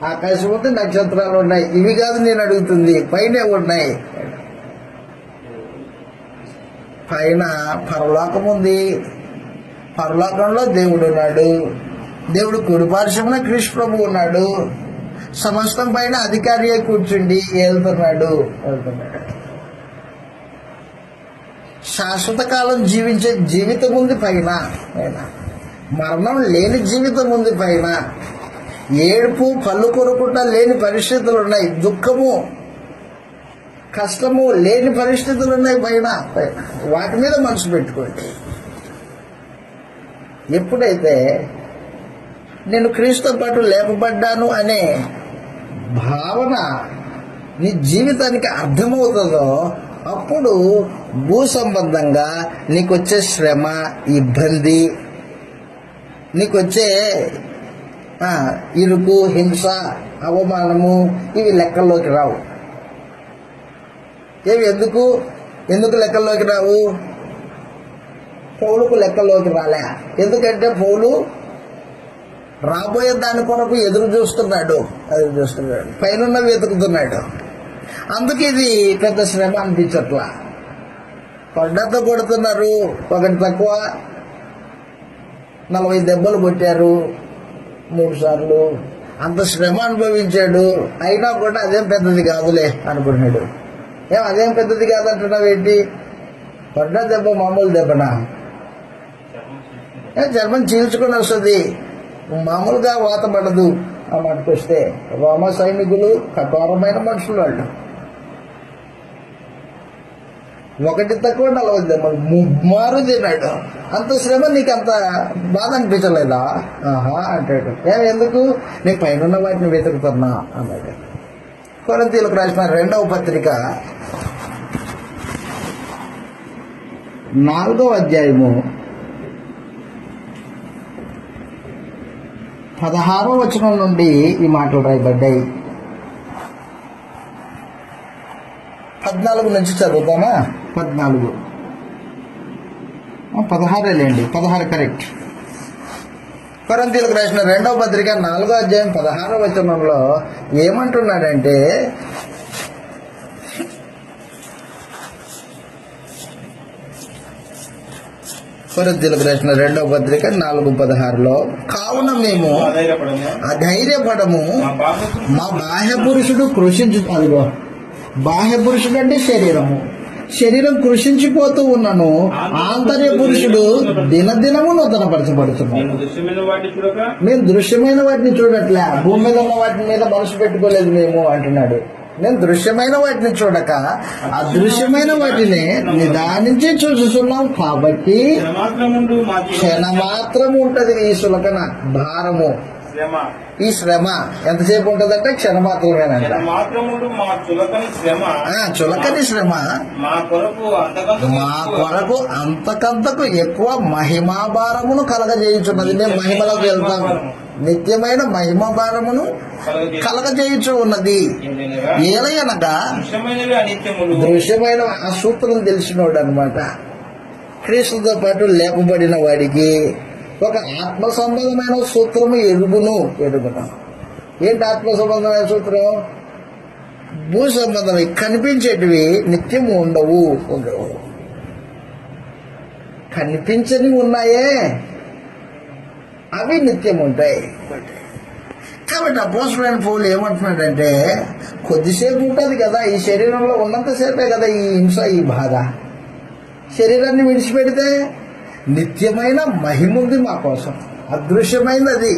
ఆకాశం ఉంది, నక్షత్రాలు ఉన్నాయి. ఇవి కాదు నేను అడుగుతుంది, పైన ఉన్నాయి. పైన పరలోకం ఉంది. పరలోకంలో దేవుడు ఉన్నాడు. దేవుడు కుడిపార్శ్వమున క్రీస్తు ప్రభు ఉన్నాడు. సమస్తం పైన అధికారి కూర్చుండి వెళ్తున్నాడు. శాశ్వత కాలం జీవించే జీవితం ఉంది పైన. మరణం లేని జీవితం ఉంది పైన. ఏడుపు పళ్ళు కొరుకుంటా లేని పరిస్థితులు ఉన్నాయి. దుఃఖము కష్టము లేని పరిస్థితులు ఉన్నాయి పైన. వాటి మీద మనసు పెట్టుకోండి. ఎప్పుడైతే నేను క్రీస్తుతో పాటు లేపబడ్డాను అనే భావన నీ జీవితానికి అర్థమవుతుందో అప్పుడు భూ సంబంధంగా నీకొచ్చే శ్రమ, ఇబ్బంది, నీకొచ్చే ఇరుకు, హింస, అవమానము ఇవి లెక్కల్లోకి రావు. ఎందుకు లెక్కల్లోకి రావు? పౌలుకు లెక్కల్లోకి రాలే. ఎందుకంటే పౌలు రాబోయే దాని కొరకు ఎదురు చూస్తున్నాడు. పైన వెతుకుతున్నాడు. అందుకే ఇది పెద్ద శ్రమ అనిపించట్లా. కొండతో కొడుతున్నారు, ఒకటి తక్కువ 40 దెబ్బలు కొట్టారు 3 సార్లు. అంత శ్రమ అనుభవించాడు. అయినా కూడా అదేం పెద్దది కాదులే అనుకున్నాడు. అదేం పెద్దది కాదంటున్నావు ఏంటి? పడ్డ దెబ్బ మామూలు దెబ్బనా? చర్మం చీల్చుకొని వస్తుంది, మామూలుగా వాత పడదు. ఆ మాటకు వస్తే రోమ సైనికులు కఠోరమైన మనుషులు. వాళ్ళు ఒకటి తక్కువ 40 దెబ్బలు ముమ్మారు తిన్నాడు. అంత శ్రమ నీకు అంత బాధ అనిపించలేదా? అంటాడు. ఎందుకు? నేను పైన వాటిని వెతుకుతున్నా అన్నాడు. కొరింథీయులకు రాసిన 2వ పత్రిక 4వ అధ్యాయము 16వ వచనం నుండి ఈ మాటలు రాయబడ్డాయి. 14 నుంచి చదువుతామా? 14 16 16 కరెక్ట్. కొరింథీయులకు రాసిన 2వ పత్రిక 4వ అధ్యాయం 16వ వచనంలో ఏమంటున్నాడంటే, కొరింథీయులకు రాసిన 2వ పత్రిక 4:16లో, కావున మేము అధైర్యపడము, మా బాహ్య పురుషుడు అదిగో బాహ్య పురుషుడు అంటే శరీరం కృషించిపోతూ ఉన్నను, ఆంతర్య పురుషుడు దినదినము నూతనపరచబడుతున్నాడు. మేము దృశ్యమైన వాటిని చూడట్లే, భూమి మీద ఉన్న వాటి మీద మనసు పెట్టుకోలేదు మేము అంటున్నాడు. నేను దృశ్యమైన వాటిని చూడక అదృశ్యమైన వాటిని నిదానించి చూస్తున్నాం. కాబట్టి క్షణమాత్రం ఉంటది ఈ సులకన భారము, ఈ శ్రమ ఎంతసేపు ఉంటదంటే క్షణమాత్రమేనంట. చులకని శ్రమ మా కొరకు అంతకంతకు ఎక్కువ మహిమా భారమును కలగజేయుచున్నది. మేము మహిమలోకి వెళ్తాం. నిత్యమైన మహిమా భారమును కలగజేయుచు ఉన్నది. ఏలయనగా దృశ్యమైన ఆ సూత్రం తెలిసినోడు అనమాట. క్రీస్తుతో పాటు లేపబడిన వాడికి ఒక ఆత్మ సంబంధమైన సూత్రము ఎరుగును. ఏంటి ఆత్మ సంబంధమైన సూత్రం? భూ సంబంధం కనిపించేటివి నిత్యము ఉండవు. కనిపించని ఉన్నాయే అవి నిత్యం ఉంటాయి. కాబట్టి అపోస్తలుడైన పౌలు ఏమంటున్నాడంటే, కొద్దిసేపు ఉంటుంది కదా, ఈ శరీరంలో ఉన్నంతసేపే కదా ఈ హింస, ఈ బాధ. శరీరాన్ని విడిచిపెడితే నిత్యమైన మహిమ ఉంది మా కోసం. అదృశ్యమైనది,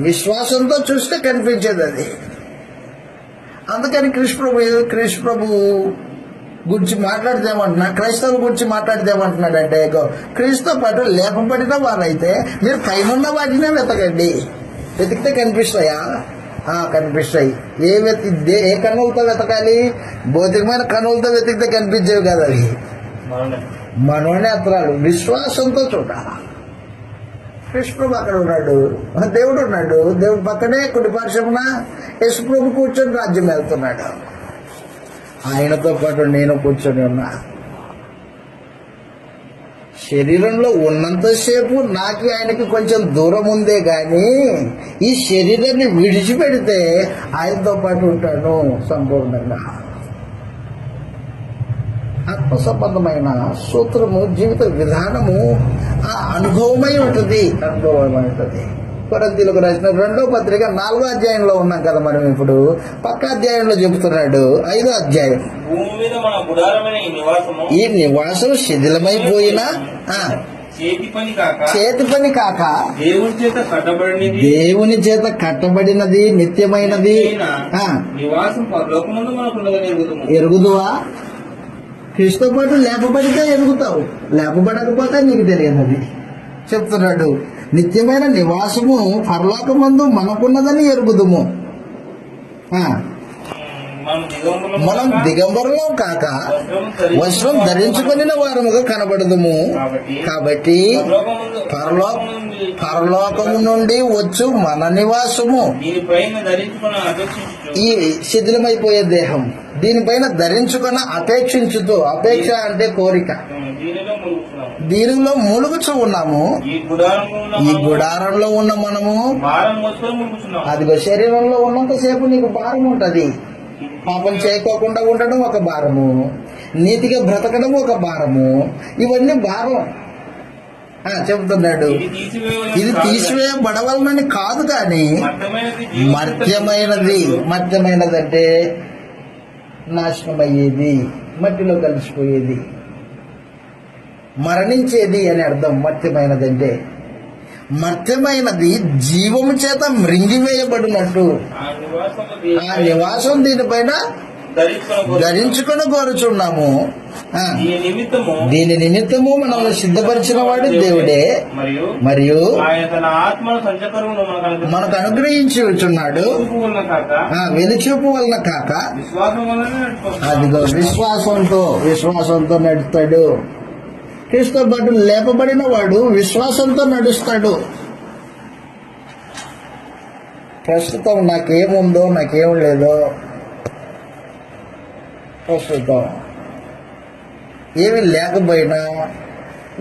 విశ్వాసంతో చూస్తే కనిపించేది అది. అందుకని క్రీస్తు ప్రభు గురించి మాట్లాడితే ఏమంటున్నా, క్రైస్తవుల గురించి మాట్లాడితే ఏమంటున్నాడంటే, క్రీస్తుతో పాటు లేపబడిన వారైతే మీరు పైనున్న వాటినే వెతకండి. వెతికితే కనిపిస్తాయా? కనిపిస్తాయి. ఏ కన్నులతో వెతకాలి? భౌతికమైన కన్నులతో వెతికితే కనిపించేవి కదా అవి. మనోనేత్రాలు విశ్వాసంతో చూడాలి. కృష్ణప్రభు అక్కడ ఉన్నాడు, దేవుడు ఉన్నాడు. దేవుడు పక్కనే కుడి పార్శ్వమున యేసుప్రభు కూర్చొని రాజ్యం వెళ్తున్నాడు. ఆయనతో పాటు నేను కూర్చొని ఉన్నా. శరీరంలో ఉన్నంతసేపు నాకు ఆయనకి కొంచెం దూరం ఉందే గాని ఈ శరీరాన్ని విడిచిపెడితే ఆయనతో పాటు ఉంటాను సంపూర్ణంగా. ఆత్మ సంబంధమైన సూత్రము, జీవిత విధానము ఆ అనుభవమై ఉంటుంది. కొరింథీయులకు రాసిన 2వ పత్రిక 4వ అధ్యాయంలో ఉన్నాం కదా మనం. ఇప్పుడు పక్క అధ్యాయంలో చెబుతున్నాడు, 5వ అధ్యాయం. ఈ నివాసం శిథిలమైపోయిన చేతి పని కాక దేవుని చేత కట్టబడినది నిత్యమైనది ఎరుగుదువా? క్రీస్తుతో పాటు లేపబడితే ఎరుగుతావు, లేపబడకపోతే నీకు తెలియదు. అది చెప్తున్నాడు. నిత్యమైన నివాసము పరలోకమందు మనకున్నదని ఎరుగుదుము. మనం దిగంబరులం కాక వస్త్రం ధరించుకుని వారముగా కనబడదుము. కాబట్టి పరలోకము నుండి వచ్చు మన నివాసము ఈ శిథిలమైపోయే దేహం దీనిపైన ధరించుకున్న అపేక్షించుతూ, అపేక్ష అంటే కోరిక, దీనిలో ములుగుచూ ఉన్నాము. ఈ గుడారంలో ఉన్న మనము అదిగో శరీరంలో ఉన్నంతసేపు నీకు భారం ఉంటది. పాపం చేయకోకుండా ఉండడం ఒక భారము, నీతిగా బ్రతకడం ఒక భారము. ఇవన్నీ భారం చెబుతున్నాడు. ఇది తీసివేయబడవలనని కాదు, కానీ మర్త్యమైనది అంటే నాశనమయ్యేది, మట్టిలో కలిసిపోయేది, మరణించేది అని అర్థం. మర్త్యమైనదంటే మర్త్యమైనది జీవము చేత మృంగివేయబడినట్టు ఆ నివాసం దీనిపైన ధరించుకొని కోరుచున్నాము. దీని నిమిత్తము మనల్ని సిద్ధపరిచిన వాడు దేవుడే, మరియు మనకు అనుగ్రహించి వచ్చున్నాడు. వెలుచూపు వలన కాక అదిగో విశ్వాసంతో నడుస్తాడు. క్రీస్తు పాటు లేపబడిన వాడు విశ్వాసంతో నడుస్తాడు. ప్రస్తుతం నాకేముందో నాకేం లేదో, ప్రస్తుతం ఏమి లేకపోయినా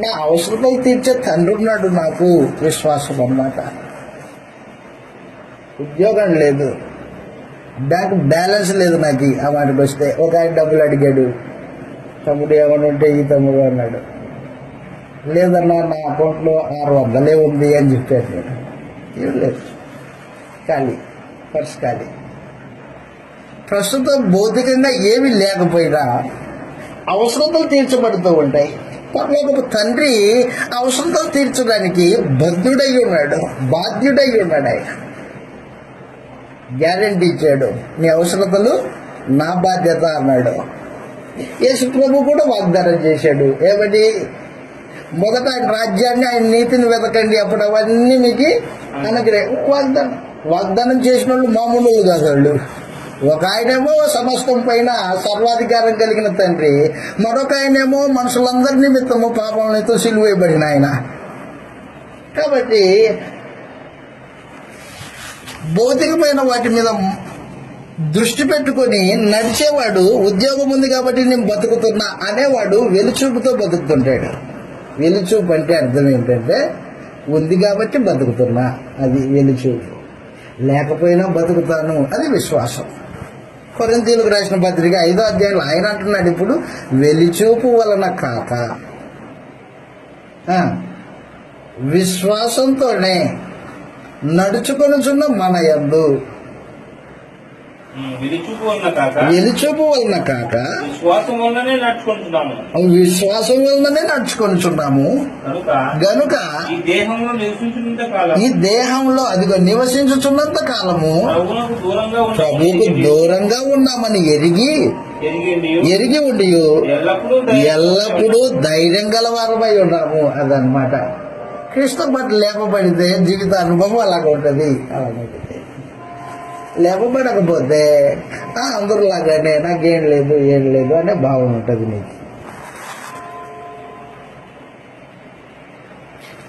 నా అవసరతలు తీర్చే తండ్రి ఉన్నాడు నాకు, విశ్వాసం అన్నమాట. ఉద్యోగం లేదు, బ్యాంక్ బ్యాలెన్స్ లేదు నాకు. ఆ మాటకు వస్తే ఒక ఆయన డబ్బులు అడిగాడు, తమ్ముడు ఏమైనా ఉంటే ఈ తమ్ముడు అన్నాడు. లేదన్నా నా అకౌంట్లో 600 ఉంది అని చెప్పాడు. నేను ఏం లేదు, ఖాళీ, పర్స్ ఖాళీ. ప్రస్తుతం భౌతికంగా ఏమి లేకపోయినా అవసరతలు తీర్చబడుతూ ఉంటాయి. పరలోకపు తండ్రి అవసరతలు తీర్చడానికి బద్ధుడై ఉన్నాడు, బాధ్యుడై ఉన్నాడు. ఆయన గ్యారెంటీ ఇచ్చాడు, నీ అవసరతలు నా బాధ్యత అన్నాడు. యేసు ప్రభు కూడా వాగ్దానం చేశాడు, ఏమని? మొదట ఆయన రాజ్యాన్ని, ఆయన నీతిని వెతకండి, అప్పుడు అవన్నీ మీకు వాగ్దానం చేసిన వాళ్ళు మామూలు కాదు వాళ్ళు. ఒక ఆయనేమో సమస్తం పైన సర్వాధికారం కలిగిన తండ్రి, మరొక ఆయనేమో మనుషులందరి నిమిత్తము పాపములతో సిలువేయబడిన ఆయన. కాబట్టి భౌతికమైన వాటి మీద దృష్టి పెట్టుకొని నడిచేవాడు, ఉద్యోగం ఉంది కాబట్టి నేను బతుకుతున్నా అనేవాడు వెలుచూపుతో బతుకుతుంటాడు. వెలుచూపు అంటే అర్థం ఏంటంటే ఉంది కాబట్టి బతుకుతున్నా, అది వెలుచూపు. లేకపోయినా బతుకుతాను, అది విశ్వాసం. కొరింథీయులకు రాసిన పత్రిక 5వ అధ్యాయంలో ఆయన అంటున్నాడు, ఇప్పుడు వెలిచూపు వలన కాక విశ్వాసంతోనే నడుచుకొనుచున్న మన యందు, వెలిచూపు వలన కాక విశ్వాసం వల్లనే నడుచుకొనుచున్నాము గనుక ఈ దేహంలో అదిగో నివసించుచున్నంత కాలము ప్రభువుకు దూరంగా ఉన్నామని ఎరిగి ఉండి ఎల్లప్పుడూ ధైర్యం గలవారమై ఉన్నాము. అదనమాట. క్రీస్తు పట్ల లేపబడితే జీవిత అనుభవం అలాగ ఉంటుంది. లేపబడకపోతే అందరిలాగానే నాకేం లేదు ఏం లేదు అనే భావం ఉంటుంది నీకు.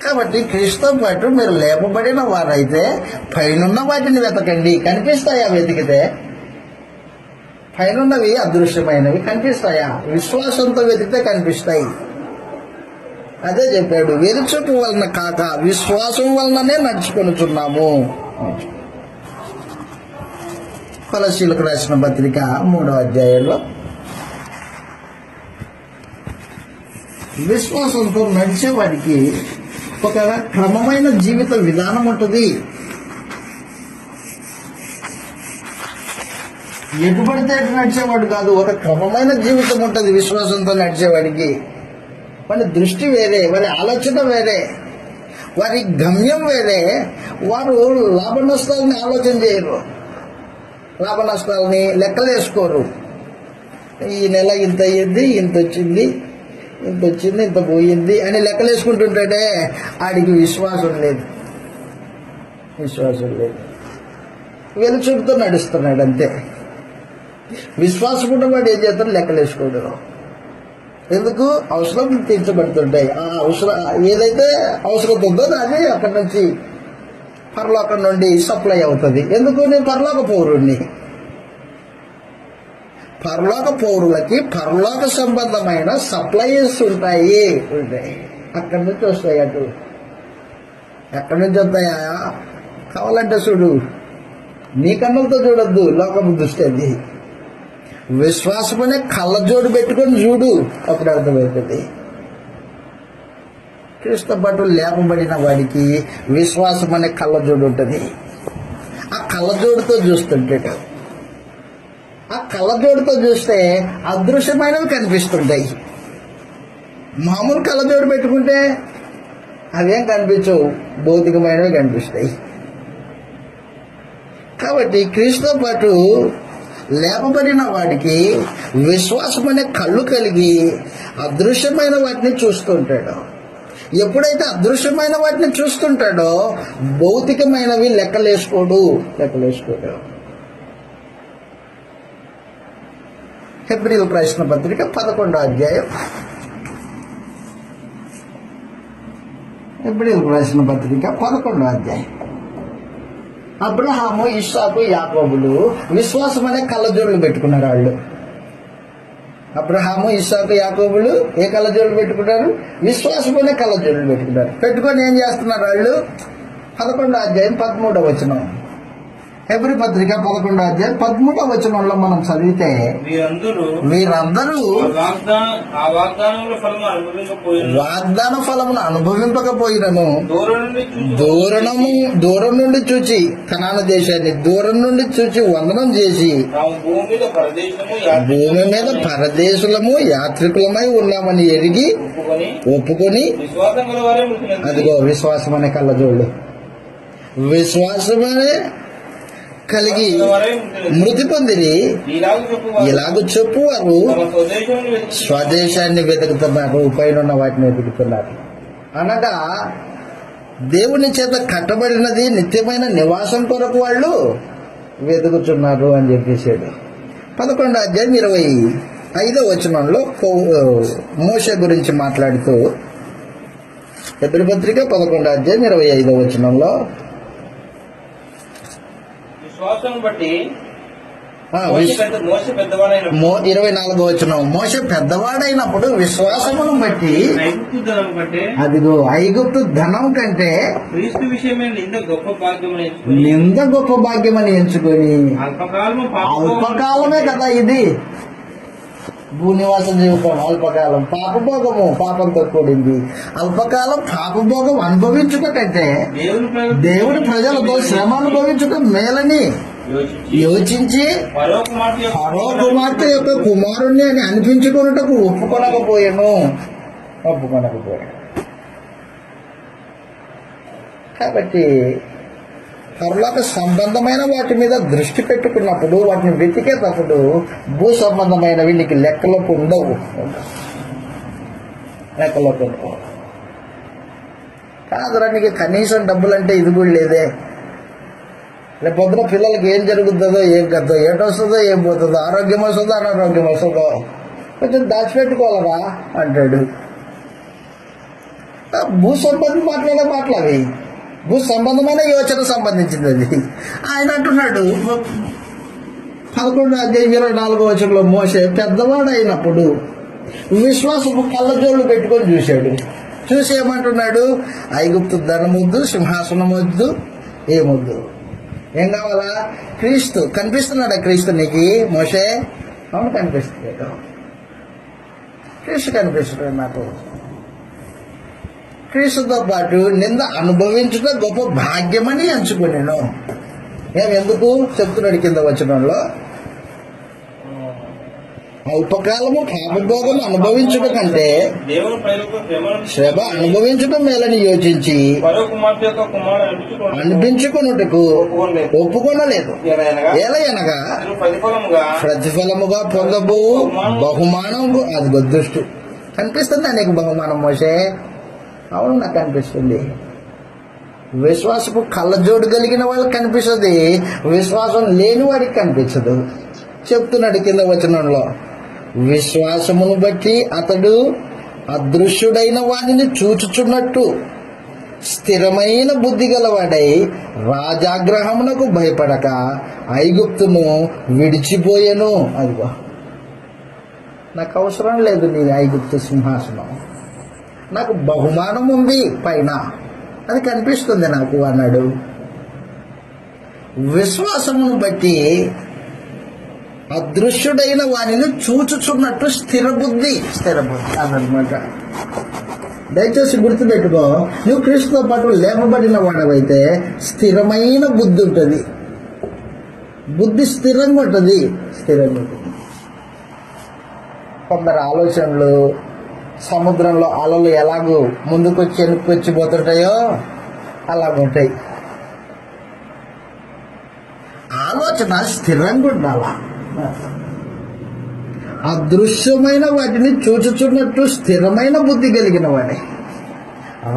కాబట్టి క్రీస్తు పాటు మీరు లేపబడిన వారైతే పైనున్న వాటిని వెతకండి. కనిపిస్తాయా? వెతికితే పైనున్నవి అదృశ్యమైనవి కనిపిస్తాయా? విశ్వాసంతో వెతికితే కనిపిస్తాయి. అదే చెప్పాడు, వెలుచుట వలన కాక విశ్వాసం వలననే నడుచుకొనుచున్నాము. కొలస్సీయులకు రాసిన పత్రిక 3వ అధ్యాయంలో విశ్వాసంతో నడిచేవాడికి ఒక క్రమమైన జీవిత విధానం ఉంటుంది. ఎటు పడితే ఎటు నడిచేవాడు కాదు, ఒక క్రమమైన జీవితం ఉంటుంది విశ్వాసంతో నడిచేవాడికి. వారి దృష్టి వేరే, వారి ఆలోచన వేరే, వారి గమ్యం వేరే. వారు లాభ నష్టాలని ఆలోచన చేయరు, లాభ నష్టాలని లెక్కలేసుకోరు. ఈ నెల ఇంత అయ్యింది, ఇంత వచ్చింది, ఇంత పోయింది అని లెక్కలేసుకుంటుంటాడే, ఆడికి విశ్వాసం లేదు. వెలుచుడుతో నడుస్తున్నాడు అంతే. విశ్వాసం ఉన్నవాడు ఏం చేస్తాడు? లెక్కలేసుకోడు. ఎందుకు? అవసరం తీర్చబడుతుంటాయి. ఆ అవసరం ఏదైతే అవసరం ఉందో అది అక్కడి నుంచి పరలోకం నుండి సప్లై అవుతుంది. ఎందుకు? నేను పరలోక పౌరుణ్ణి. పరలోక పౌరులకి పరలోక సంబంధమైన సప్లైస్ ఉంటాయి. అక్కడి నుంచి వస్తాయి. అటు ఎక్కడి నుంచి వస్తాయా? కావాలంటే చూడు, నీ కన్నులతో చూడొద్దు, లోకపు దృష్టి అది. విశ్వాసం అనే కళ్ళజోడు పెట్టుకొని చూడు, అప్పుడు అర్థమవుతుంది. క్రీస్తు పాటు లేపబడిన వాడికి విశ్వాసం అనే కళ్ళజోడు ఉంటుంది. ఆ కళ్ళజోడుతో చూస్తుంటాడు. ఆ కళ్ళజోడుతో చూస్తే అదృశ్యమైనవి కనిపిస్తుంటాయి. మామూలు కళ్ళజోడు పెట్టుకుంటే అవేం కనిపించవు, భౌతికమైనవి కనిపిస్తాయి. కాబట్టి క్రీస్తు పాటు లేపబడిన వాడికి విశ్వాసం అనే కళ్ళు కలిగి అదృశ్యమైన వాటిని చూస్తుంటాడు. ఎప్పుడైతే అదృశ్యమైన వాటిని చూస్తుంటాడో భౌతికమైనవి లెక్కలేసుకోడు. హెబ్రీయులకు రాసిన పత్రిక 11వ అధ్యాయం. హెబ్రీయులకు రాసిన పత్రిక 11వ అధ్యాయం అబ్రహాము, ఇస్సాకు, యాకోబులు విశ్వాసం అనే కళ్ళజోళ్ళు పెట్టుకున్నారు వాళ్ళు. అబ్రహాము, ఇస్సాకు, యాకోబులు ఏ కళ్ళజోళ్ళు పెట్టుకున్నారు? విశ్వాసం అనే కళ్ళజోళ్ళు పెట్టుకున్నారు. పెట్టుకొని ఏం చేస్తున్నారు వాళ్ళు? 11వ అధ్యాయం 13వ వచనం, హెబ్రీ పత్రిక 11వ అధ్యాయం 13వ వచనంలో మనం చదివితే, వీరందరూ వాగ్దాన ఫలమును అనుభవింపకపోయినను దూరం నుండి చూచి, కనాను దేశాన్ని దూరం నుండి చూచి వందనం చేసి, భూమి మీద పరదేశులము యాత్రికులమై ఉన్నామని ఎరిగి ఒప్పుకొని, అదిగో విశ్వాసం అనే కళ్ళజోళ్ళు, విశ్వాసమనే కలిగి మృతి పొందిరి. ఇలాగ చెప్పువారు స్వదేశాన్ని వెతుకుతున్నారు, పైన వాటిని వెతుకుతున్నారు. అనగా దేవుని చేత కట్టబడినది నిత్యమైన నివాసం కొరకు వాళ్ళు వెతుకుతున్నారు అని చెప్పేసాడు. 11వ అధ్యాయం 25వ వచనంలో మోషే గురించి మాట్లాడుతూ, హెబ్రీ పత్రిక 11వ అధ్యాయం 25వ వచనంలో, విశ్వాసం బట్టి 24వ వచనం, మోషే పెద్దవాడైనప్పుడు విశ్వాసమును బట్టి అదిగో ఐగుప్తు ధనం కంటే క్రీస్తు విషయమే నింద గొప్ప భాగ్యమని ఎంచుకొని, అల్పకాలమే కదా ఇది భూనివాస జీవితం, అల్పకాలం పాపభోగము, పాపంతో కూడింది. అల్పకాలం పాపభోగం అనుభవించుకుంటే దేవుడి ప్రజలతో శ్రమ అనుభవించుట మేలని యోచించి ఫరో కుమార్తె యొక్క కుమారుణ్ణి అని అనిపించుకున్నటకు ఒప్పుకొనకపోయాను. కాబట్టి పరలోక సంబంధమైన వాటి మీద దృష్టి పెట్టుకున్నప్పుడు, వాటిని వెతికేటప్పుడు భూ సంబంధమైనవి నీకు లెక్కలోకి ఉండవు. కాదురా, నీకు కనీసం డబ్బులంటే ఇది కూడా లేదే, రేపు పొద్దున పిల్లలకి ఏం జరుగుతుందో, ఏం కదో, ఏటొస్తుందో, ఏం పోతుందో, ఆరోగ్యం వస్తుందో, అనారోగ్యం వస్తుందో, కొంచెం దాచిపెట్టుకోవాలరా అంటాడు. భూ సంబంధం మాట్లాడే మాటలు అవి, భూ సంబంధమైన యోచన సంబంధించింది అది. ఆయన అంటున్నాడు 11వ అధ్యాయం 24వ వచనంలో, మోషే పెద్దవాడు అయినప్పుడు విశ్వాసపు కళ్ళజోళ్ళు పెట్టుకొని చూశాడు. చూసి ఏమంటున్నాడు? ఐగుప్తు ధనమొద్దు, సింహాసనం వద్దు, ఏమొద్దు, ఏం కావాలా? క్రీస్తు కనిపిస్తున్నాడా? క్రీస్తు నీకు మోషే? అవును కనిపిస్తున్నాడు, క్రీస్తు కనిపిస్తున్నాడు నాకు. క్రీస్తుతో పాటు నింద అనుభవించుట గొప్ప భాగ్యమని ఎంచుకున్నాను. ఎందుకు చెప్తున్నాడు కింద వచనంలో, అల్పకాలము పాపభోగం అనుభవించుట కంటే శ్రమ అనుభవించడం మేలని యోచించి అనిపించుకున్నట్టుకు ఒప్పుకొనలేదు. ఎలయనగా ప్రతిఫలముగా పొందబో బహుమానం, అది గొద్దుష్టు. కనిపిస్తుంది నీకు బహుమానం మోషే? అవును, నాకు అనిపిస్తుంది. విశ్వాసపు కళ్ళజోడు కలిగిన వాళ్ళకి కనిపిస్తుంది, విశ్వాసం లేని వాడికి కనిపించదు. చెప్తున్నాడు కింద వచనంలో, విశ్వాసమును బట్టి అతడు అదృశ్యుడైన వాడిని చూచుచున్నట్టు స్థిరమైన బుద్ధి గలవాడై రాజాగ్రహమునకు భయపడక ఐగుప్తును విడిచిపోయెను. అదిగో, నాకు అవసరం లేదు నీ ఐగుప్తు సింహాసనం, నాకు బహుమానం ఉంది పైన, అది కనిపిస్తుంది నాకు అన్నాడు. విశ్వాసమును బట్టి అదృశ్యుడైన వారిని చూచుచున్నట్టు స్థిరబుద్ధి అదనమాట. దయచేసి గుర్తుపెట్టుకో, నువ్వు క్రీస్తుతో పాటు లేపబడిన వాడవైతే స్థిరమైన బుద్ధి ఉంటుంది, బుద్ధి స్థిరంగా ఉంటుంది. కొందరు ఆలోచనలు సముద్రంలో అలలు ఎలాగో ముందుకొచ్చి వెనుక్కొచ్చి పోతుంటాయో అలాగుంటాయి. ఆలోచన స్థిరంగా ఉండాలా. అదృశ్యమైన వాటిని చూచుచున్నట్టు స్థిరమైన బుద్ధి కలిగిన వాడే.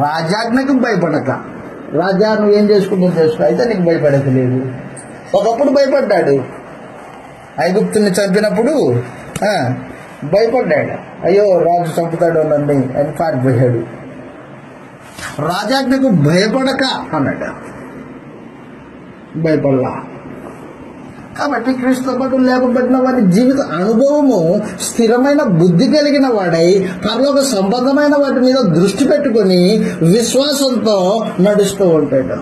రాజాజ్ఞకు భయపడక, రాజా నువ్వేం చేసుకుంటూ చేసుకో, అయితే నీకు భయపడేది లేదు. ఒకప్పుడు భయపడ్డాడు, ఐగుప్తుని చంపినప్పుడు భయపడ్డాడు, అయ్యో రాజు చంపుతాడు నన్ను అని పారిపోయాడు. రాజాజ్ఞకు భయపడక అన్నాడు. భయపడలా. కాబట్టి క్రీస్తుతో పాటు లేపబడిన వారి జీవిత అనుభవము స్థిరమైన బుద్ధి కలిగిన వాడై పరలోక సంబంధమైన వాటి మీద దృష్టి పెట్టుకొని విశ్వాసంతో నడుస్తూ ఉంటాడు.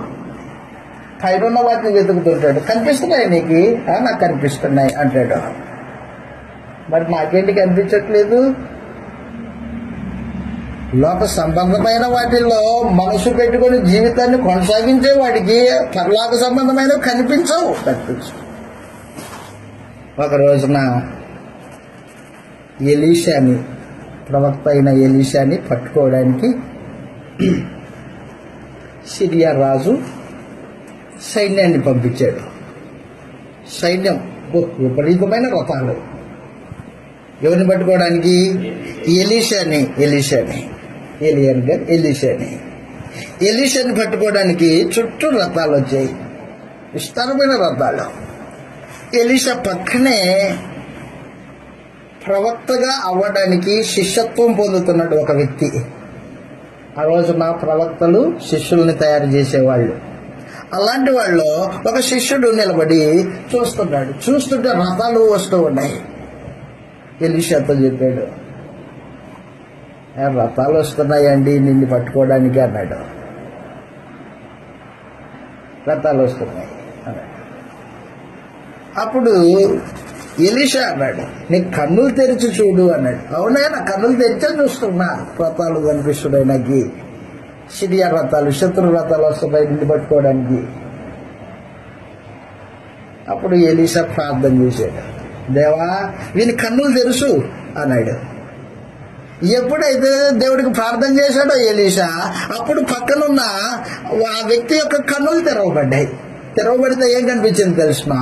పైరున్న వాటిని వెతుకుతుంటాడు. కనిపిస్తున్నాయి నీకు? నాకు కనిపిస్తున్నాయి అంటాడు. మరి నాకేంటి కనిపించట్లేదు? లోక సంబంధమైన వాటిల్లో మనసు పెట్టుకొని జీవితాన్ని కొనసాగించే వాడికి పరలోక సంబంధమైనవి కనిపించవు. ఒక రోజున ఎలీషాని, ప్రవక్త అయిన ఎలీషాని పట్టుకోవడానికి సిరియా రాజు సైన్యాన్ని పంపించాడు. సైన్యం విపరీతమైన రథాలు. ఎవరిని పట్టుకోవడానికి? ఎలీషాని పట్టుకోవడానికి చుట్టూ రథాలు వచ్చాయి, విస్తారమైన రథాలు. ఎలీషా పక్కనే ప్రవక్తగా అవ్వడానికి శిష్యత్వం పొందుతున్నాడు ఒక వ్యక్తి. ఆ రోజున ప్రవక్తలు శిష్యుల్ని తయారు చేసేవాళ్ళు. అలాంటి వాళ్ళు ఒక శిష్యుడు నిలబడి చూస్తున్నాడు. చూస్తుంటే రథాలు వస్తూ ఉన్నాయి. ఎలీషాతో చెప్పాడు, రథాలు వస్తున్నాయండి నిన్ను పట్టుకోవడానికి అన్నాడు. రథాలు వస్తున్నాయి అన్నాడు. అప్పుడు ఎలీషా అన్నాడు, నీ కన్నులు తెరిచి చూడు అన్నాడు. అవునా, నా కన్నులు తెరిచే చూస్తున్నా, రథాలు కనిపిస్తున్నాయి నాకు. సిరియా రథాలు, శత్రు రథాలు వస్తున్నాయి నిన్ను పట్టుకోవడానికి. అప్పుడు ఎలీషా ప్రార్థన చేశాడు, దేవా వీని కన్నులు తెరుసు అన్నాడు. ఎప్పుడైతే దేవుడికి ప్రార్థన చేశాడో ఎలీషా, అప్పుడు పక్కనున్న ఆ వ్యక్తి యొక్క కన్నులు తెరవబడ్డాయి. తెరవబడితే ఏం కనిపించింది తెలిసిన?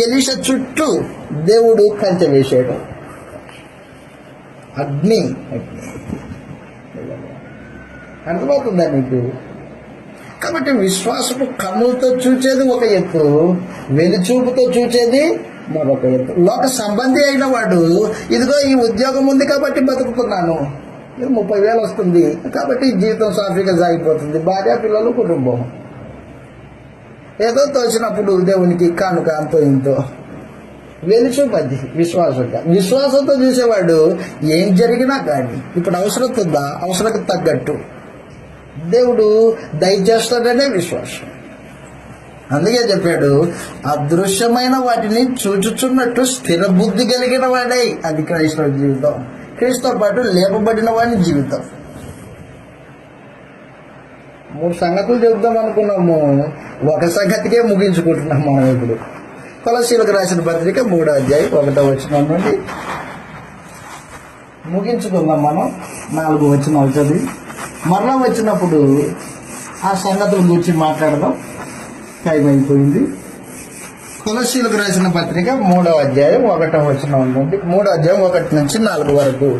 ఎలీషా చుట్టూ దేవుడు కంచె వేశాడు. అగ్ని. అర్థమవుతుందా నీకు? కాబట్టి విశ్వాసపు కన్నులతో చూచేది ఒక ఎత్తు, వెలుచూపుతో చూచేది మరొక ఎత్తు. లోక సంబంధి అయిన వాడు, ఇదిగో ఈ ఉద్యోగం ఉంది కాబట్టి బతుకుతున్నాను, 30,000 వస్తుంది కాబట్టి జీవితం సాఫీగా సాగిపోతుంది, భార్య పిల్లలు కుటుంబం, ఏదో తోచినప్పుడు దేవునికి కానుక అంతో ఇంతో. వెలుచూపది విశ్వాసంతో చూసేవాడు ఏం జరిగినా కానీ ఇప్పుడు అవసరం ఉందా, అవసరం తగ్గట్టు దేవుడు దయచేస్తాడనే విశ్వాసం. అందుకే చెప్పాడు, అదృశ్యమైన వాటిని చూచుచున్నట్టు స్థిర బుద్ధి కలిగిన వాడే. అది క్రైస్తవ జీవితం. క్రీస్తుతో పాటు లేపబడిన వాడి జీవితం. 3 సంగతులు చెబుదాం అనుకున్నాము, ఒక సంగతికే ముగించుకుంటున్నాం మనం ఇప్పుడు. కొలస్సీలకు రాసిన పత్రిక 3వ అధ్యాయం 1వ వచనం నుండి ముగించుకుందాం మనం. 4 వచనాలు చదివి మరలా వచ్చినప్పుడు ఆ సంగతుల గురించి మాట్లాడదాం. టైం అయిపోయింది. కొలస్సీలకు రాసిన పత్రిక 3వ అధ్యాయం 1వ వచనం నుండి 3వ అధ్యాయం 1 నుంచి 4 వరకు.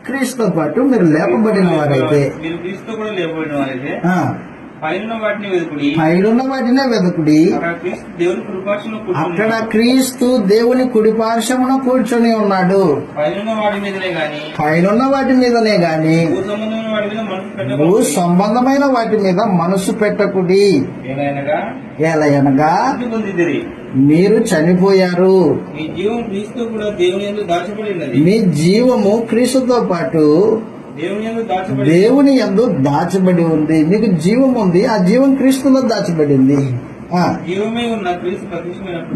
క్రీస్తుతో పాటు మీరు లేపబడిన వారైతే, పైనున్న వాటినే వెతుకుడి, అక్కడ క్రీస్తు దేవుని కుడిపార్శ్వమున కూర్చొని ఉన్నాడు. పైనున్న వాటి మీదనే గాని భూ సంబంధమైన వాటి మీద మనసు పెట్టకుడి. ఎలయనగా మీరు చనిపోయారు, మీ జీవము క్రీస్తుతో పాటు దేవుని యందు దాచబడి ఉంది. మీకు జీవం ఉంది, ఆ జీవం క్రీస్తులో దాచబడింది.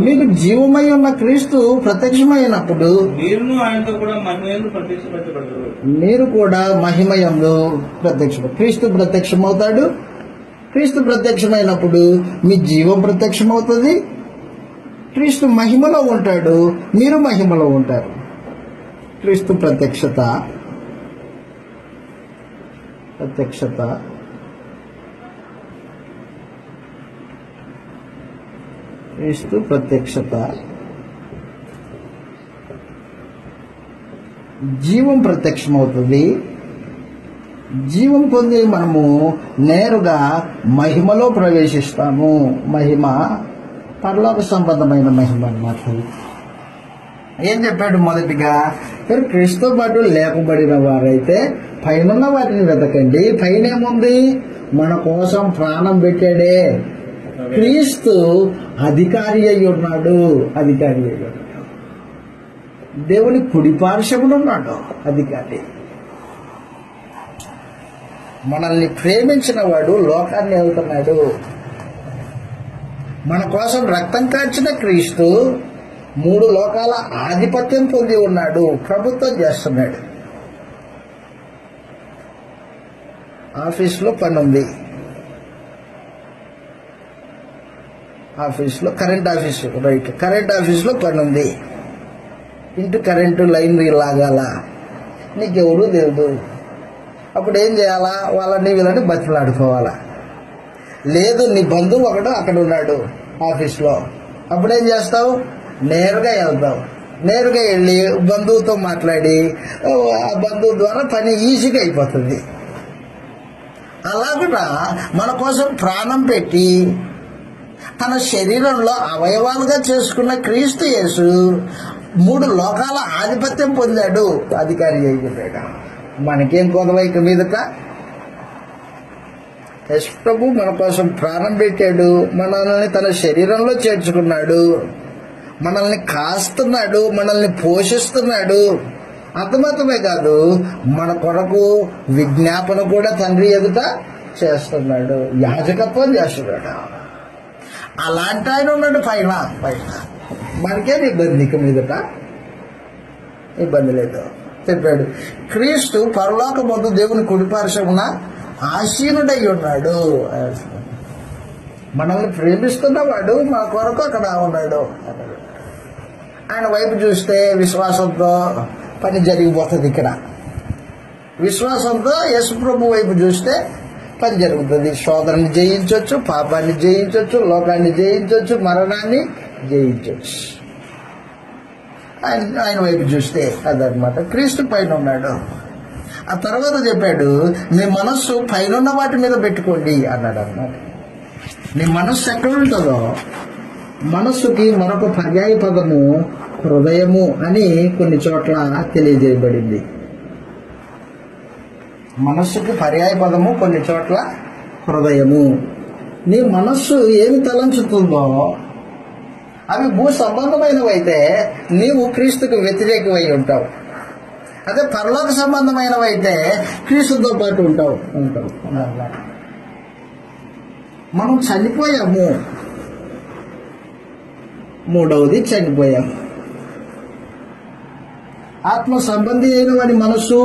మీకు జీవమై ఉన్న క్రీస్తు ప్రత్యక్షమైనప్పుడు మీరు కూడా మహిమయంలో క్రీస్తు ప్రత్యక్షమవుతాడు. క్రీస్తు ప్రత్యక్షమైనప్పుడు మీ జీవం ప్రత్యక్షమవుతుంది. క్రీస్తు మహిమలో ఉంటాడు, మీరు మహిమలో ఉంటారు. క్రీస్తు ప్రత్యక్షత క్రీస్తు ప్రత్యక్షత, జీవం ప్రత్యక్షమవుతుంది. జీవం పొంది మనము నేరుగా మహిమలో ప్రవేశిస్తాము. మహిమ పరలోక సంబంధమైన మహిమ అన్నమాట. ఏం చెప్పాడు? మొదటిగా మీరు క్రీస్తుతో పాటు లేపబడిన వారైతే పైనున్న వాటిని వెతకండి. పైన ఏముంది? మన కోసం ప్రాణం పెట్టాడే క్రీస్తు అధికారి అయి ఉన్నాడు. అధికారి అయి ఉన్నాడు. దేవుని కుడి పార్శ్వమున ఉన్నాడు అధికారి. మనల్ని ప్రేమించిన వాడు లోకాన్ని వెళ్తున్నాడు. మన కోసం రక్తం కార్చిన క్రీస్తు 3 లోకాల ఆధిపత్యం పొంది ఉన్నాడు. ప్రభుత్వం చేస్తున్నాడు. ఆఫీస్లో పని ఉంది. కరెంట్ ఆఫీస్లో పని ఉంది. ఇంటి కరెంటు లైన్ లాగాల నీకెవరు తెలియదు. అప్పుడు ఏం చేయాలా? వాళ్ళని వీళ్ళని బతిలాడుకోవాలా. లేదు, నీ బంధువు ఒకడు అక్కడ ఉన్నాడు ఆఫీస్లో. అప్పుడేం చేస్తావు? నేరుగా వెళ్తావు. నేరుగా వెళ్ళి బంధువుతో మాట్లాడి ఆ బంధువు ద్వారా పని ఈజీగా అయిపోతుంది. అలాగునా మన కోసం ప్రాణం పెట్టి తన శరీరంలో అవయవాలుగా చేసుకున్న క్రీస్తు యేసు 3 లోకాల ఆధిపత్యం పొందాడు. అధికారి అయిపోయాడు. మనకేం కొదవైక మీదట? యేసు ప్రభు మన కోసం ప్రాణం పెట్టాడు. మనల్ని తన శరీరంలో చేర్చుకున్నాడు. మనల్ని కాస్తున్నాడు. మనల్ని పోషిస్తున్నాడు. అంతమాత్రమే కాదు, మన కొరకు విజ్ఞాపన కూడా తండ్రి ఎదుట చేస్తున్నాడు. యాజకత్వం చేస్తున్నాడు. అలాంటి ఆయన ఉన్నాడు పైన. మనకేం ఇబ్బంది? ఇక మీదట ఇబ్బంది లేదు. చెప్పాడు, క్రీస్తు పరలోకమందు దేవుని కుడిపార్శ్వమున ఆసీనుడై ఉన్నాడు. మనల్ని ప్రేమిస్తున్నవాడు మన కొరకు అక్కడ ఉన్నాడు. ఆయన వైపు చూస్తే విశ్వాసంతో పని జరిగిపోతుంది. ఇక్కడ విశ్వాసంతో యేసు ప్రభు వైపు చూస్తే పని జరుగుతుంది. శోధనని జయించవచ్చు, పాపాన్ని జయించవచ్చు, లోకాన్ని జయించవచ్చు, మరణాన్ని జయించవచ్చు. ఆయన వైపు చూస్తే అదనమాట. క్రీస్తు పైన ఉన్నాడు. ఆ తర్వాత చెప్పాడు, మీ మనస్సు పైన వాటి మీద పెట్టుకోండి అన్నాడు అన్నమాట. నీ మనస్సు ఎక్కడ ఉంటుందో, మనస్సుకి మరొక పర్యాయ పదము హృదయము అని కొన్ని చోట్ల తెలియజేయబడింది. మనస్సుకి పర్యాయ పదము కొన్ని చోట్ల హృదయము. నీ మనస్సు ఏమి తలంచుతుందో అవి భూ సంబంధమైనవైతే నీవు క్రీస్తుకు వ్యతిరేకమై ఉంటావు. అదే పరలోక సంబంధమైనవైతే క్రీస్తుతో పాటు ఉంటావు. మనం చనిపోయాము. 3వది చనిపోయాము. ఆత్మ సంబంధి అయిన వాడి మనస్సు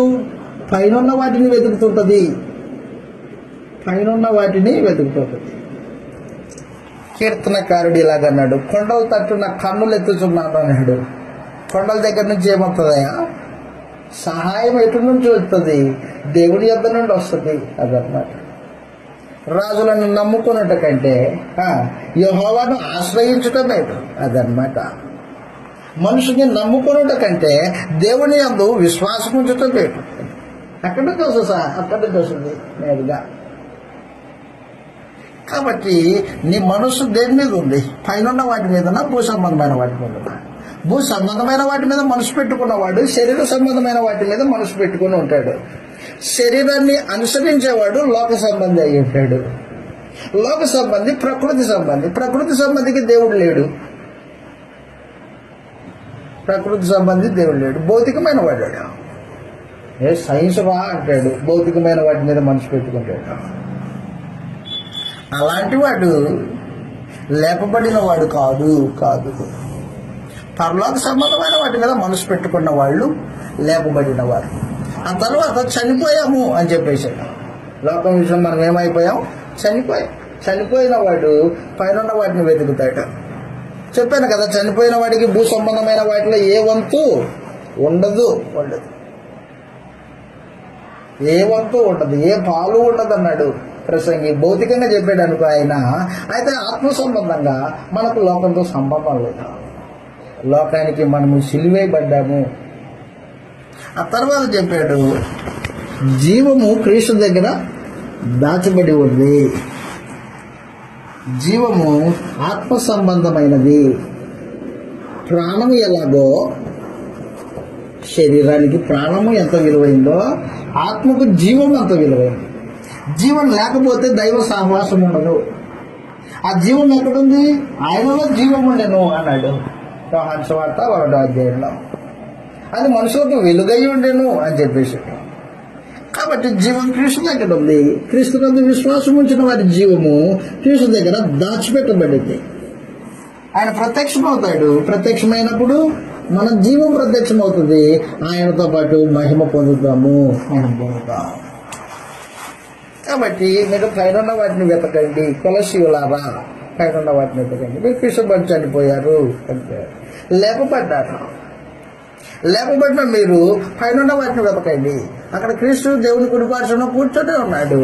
పైన వాటిని వెతుకుతుంటది. కీర్తనకారుడు ఇలాగన్నాడు, కొండల తట్టున కన్నులు ఎత్తుచున్నాడు అన్నాడు. కొండల దగ్గర నుంచి ఏమవుతుందయా? సహాయం ఎటు నుంచి వస్తుంది? దేవుడి యొద్ద నుండి వస్తుంది. అదన్నమాట. రాజులను నమ్ముకున్నట కంటే యెహోవాను ఆశ్రయించటం లేదు. అదన్నమాట. మనుషుని నమ్ముకున్నట కంటే దేవుని యందు విశ్వాసం ఉంచటం లేదు. అక్కడి నుంచి వస్తుంది నేరుగా. కాబట్టి నీ మనస్సు దేని మీద ఉంది? పైన వాటి మీదనా, భూ సంబంధమైన వాటి మీదనా? భూ సంబంధమైన వాటి మీద మనసు పెట్టుకున్నవాడు శరీర సంబంధమైన వాటి మీద మనసు పెట్టుకుని ఉంటాడు. శరీరాన్ని అనుసరించేవాడు లోక సంబంధి అయి ఉంటాడు. లోక సంబంధి ప్రకృతి సంబంధికి దేవుడు లేడు. భౌతికమైన వాడు. సైన్స్ రా అంటాడు, భౌతికమైన వాటి మీద మనసు పెట్టుకుంటాడు. అలాంటి వాడు లేపబడిన వాడు కాదు. పరలోక సంబంధమైన వాటి మీద మనసు పెట్టుకున్న వాళ్ళు లేపబడిన వారు. ఆ తర్వాత చనిపోయాము అని చెప్పేశాడు. లోకం విషయం మనం ఏమైపోయాం? చనిపోయిన వాడు పైన వాటిని వెతుకుతాడు. చెప్పాను కదా, చనిపోయిన వాడికి భూ సంబంధమైన వాటిలో ఏ వంతు ఉండదు. ఏ వంతు ఉండదు, ఏ పాలు ఉండదు అన్నాడు ప్రసంగి. భౌతికంగా చెప్పాడు అనుకో ఆయన. అయితే ఆత్మ సంబంధంగా మనకు లోకంతో సంబంధం లేదు. లోకానికి మనము సిలువేయబడ్డాము. ఆ తర్వాత చెప్పాడు, జీవము క్రీస్తు దగ్గర దాచబడి ఉంది. జీవము ఆత్మ సంబంధమైనది. ప్రాణము ఎలాగో, శరీరానికి ప్రాణము ఎంత విలువైందో ఆత్మకు జీవం అంత విలువైంది. జీవం లేకపోతే దైవ సహవాసం ఉండదు. ఆ జీవం ఎక్కడుంది? ఆయనలో జీవం ఉండెను అన్నాడు యోహాను సువార్త 1వ అధ్యాయంలో. అది మనుషులకు వెలుగై ఉండెను అని చెప్పేసి. కాబట్టి జీవం క్రీస్తు దగ్గర ఉంది. క్రీస్తు నందు విశ్వాసం ఉంచిన వారి జీవము క్రీస్తు దగ్గర దాచిపెట్టబడింది. ఆయన ప్రత్యక్షమవుతాడు. ప్రత్యక్షమైనప్పుడు మన జీవం ప్రత్యక్షమవుతుంది. ఆయనతో పాటు మహిమ పొందుతాము. కాబట్టి మీరు పైన వాటిని వెతకండి. కొలసీయులారా, పైన వాటిని వెతకండి. మీరు క్రీస్తుబడి చనిపోయారు అంటే లేపబడిన మీరు పైన వాటిని వెతకండి. అక్కడ క్రీస్తు దేవుని కుడిపార్శ్వన కూర్చొని ఉన్నాడు.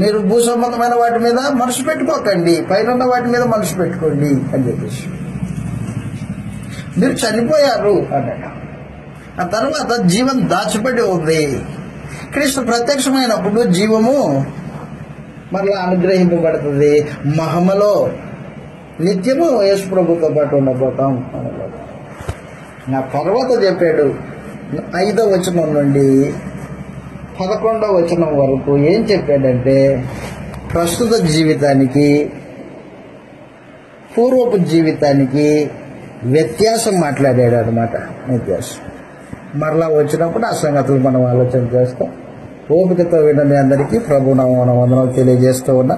మీరు భూ సంబంధమైన వాటి మీద మనసు పెట్టుకోకండి, పైన వాటి మీద మనసు పెట్టుకోండి అని చెప్పేసి. మీరు చనిపోయారు అన్నాడు. ఆ తర్వాత జీవం దాచిపడి ఉంది. క్రీస్తు ప్రత్యక్షమైనప్పుడు జీవము మరలా అనుగ్రహింపబడుతుంది. మహిమలో నిత్యము యేసు ప్రభుతో పాటు ఉండబోతాం అనబోతాం. నా తర్వాత చెప్పాడు 5వ వచనం నుండి 11వ వచనం వరకు ఏం చెప్పాడంటే, ప్రస్తుత జీవితానికి పూర్వపు జీవితానికి వ్యత్యాసం మాట్లాడాడు అనమాట. వ్యత్యాసం మరలా వచ్చినప్పుడు ఆ సంగతులు మనం ఆలోచన చేస్తాం. ఓపికతో విన్న మీ అందరికీ ప్రభునామమున వందనాలు తెలియజేస్తూ ఉన్నా.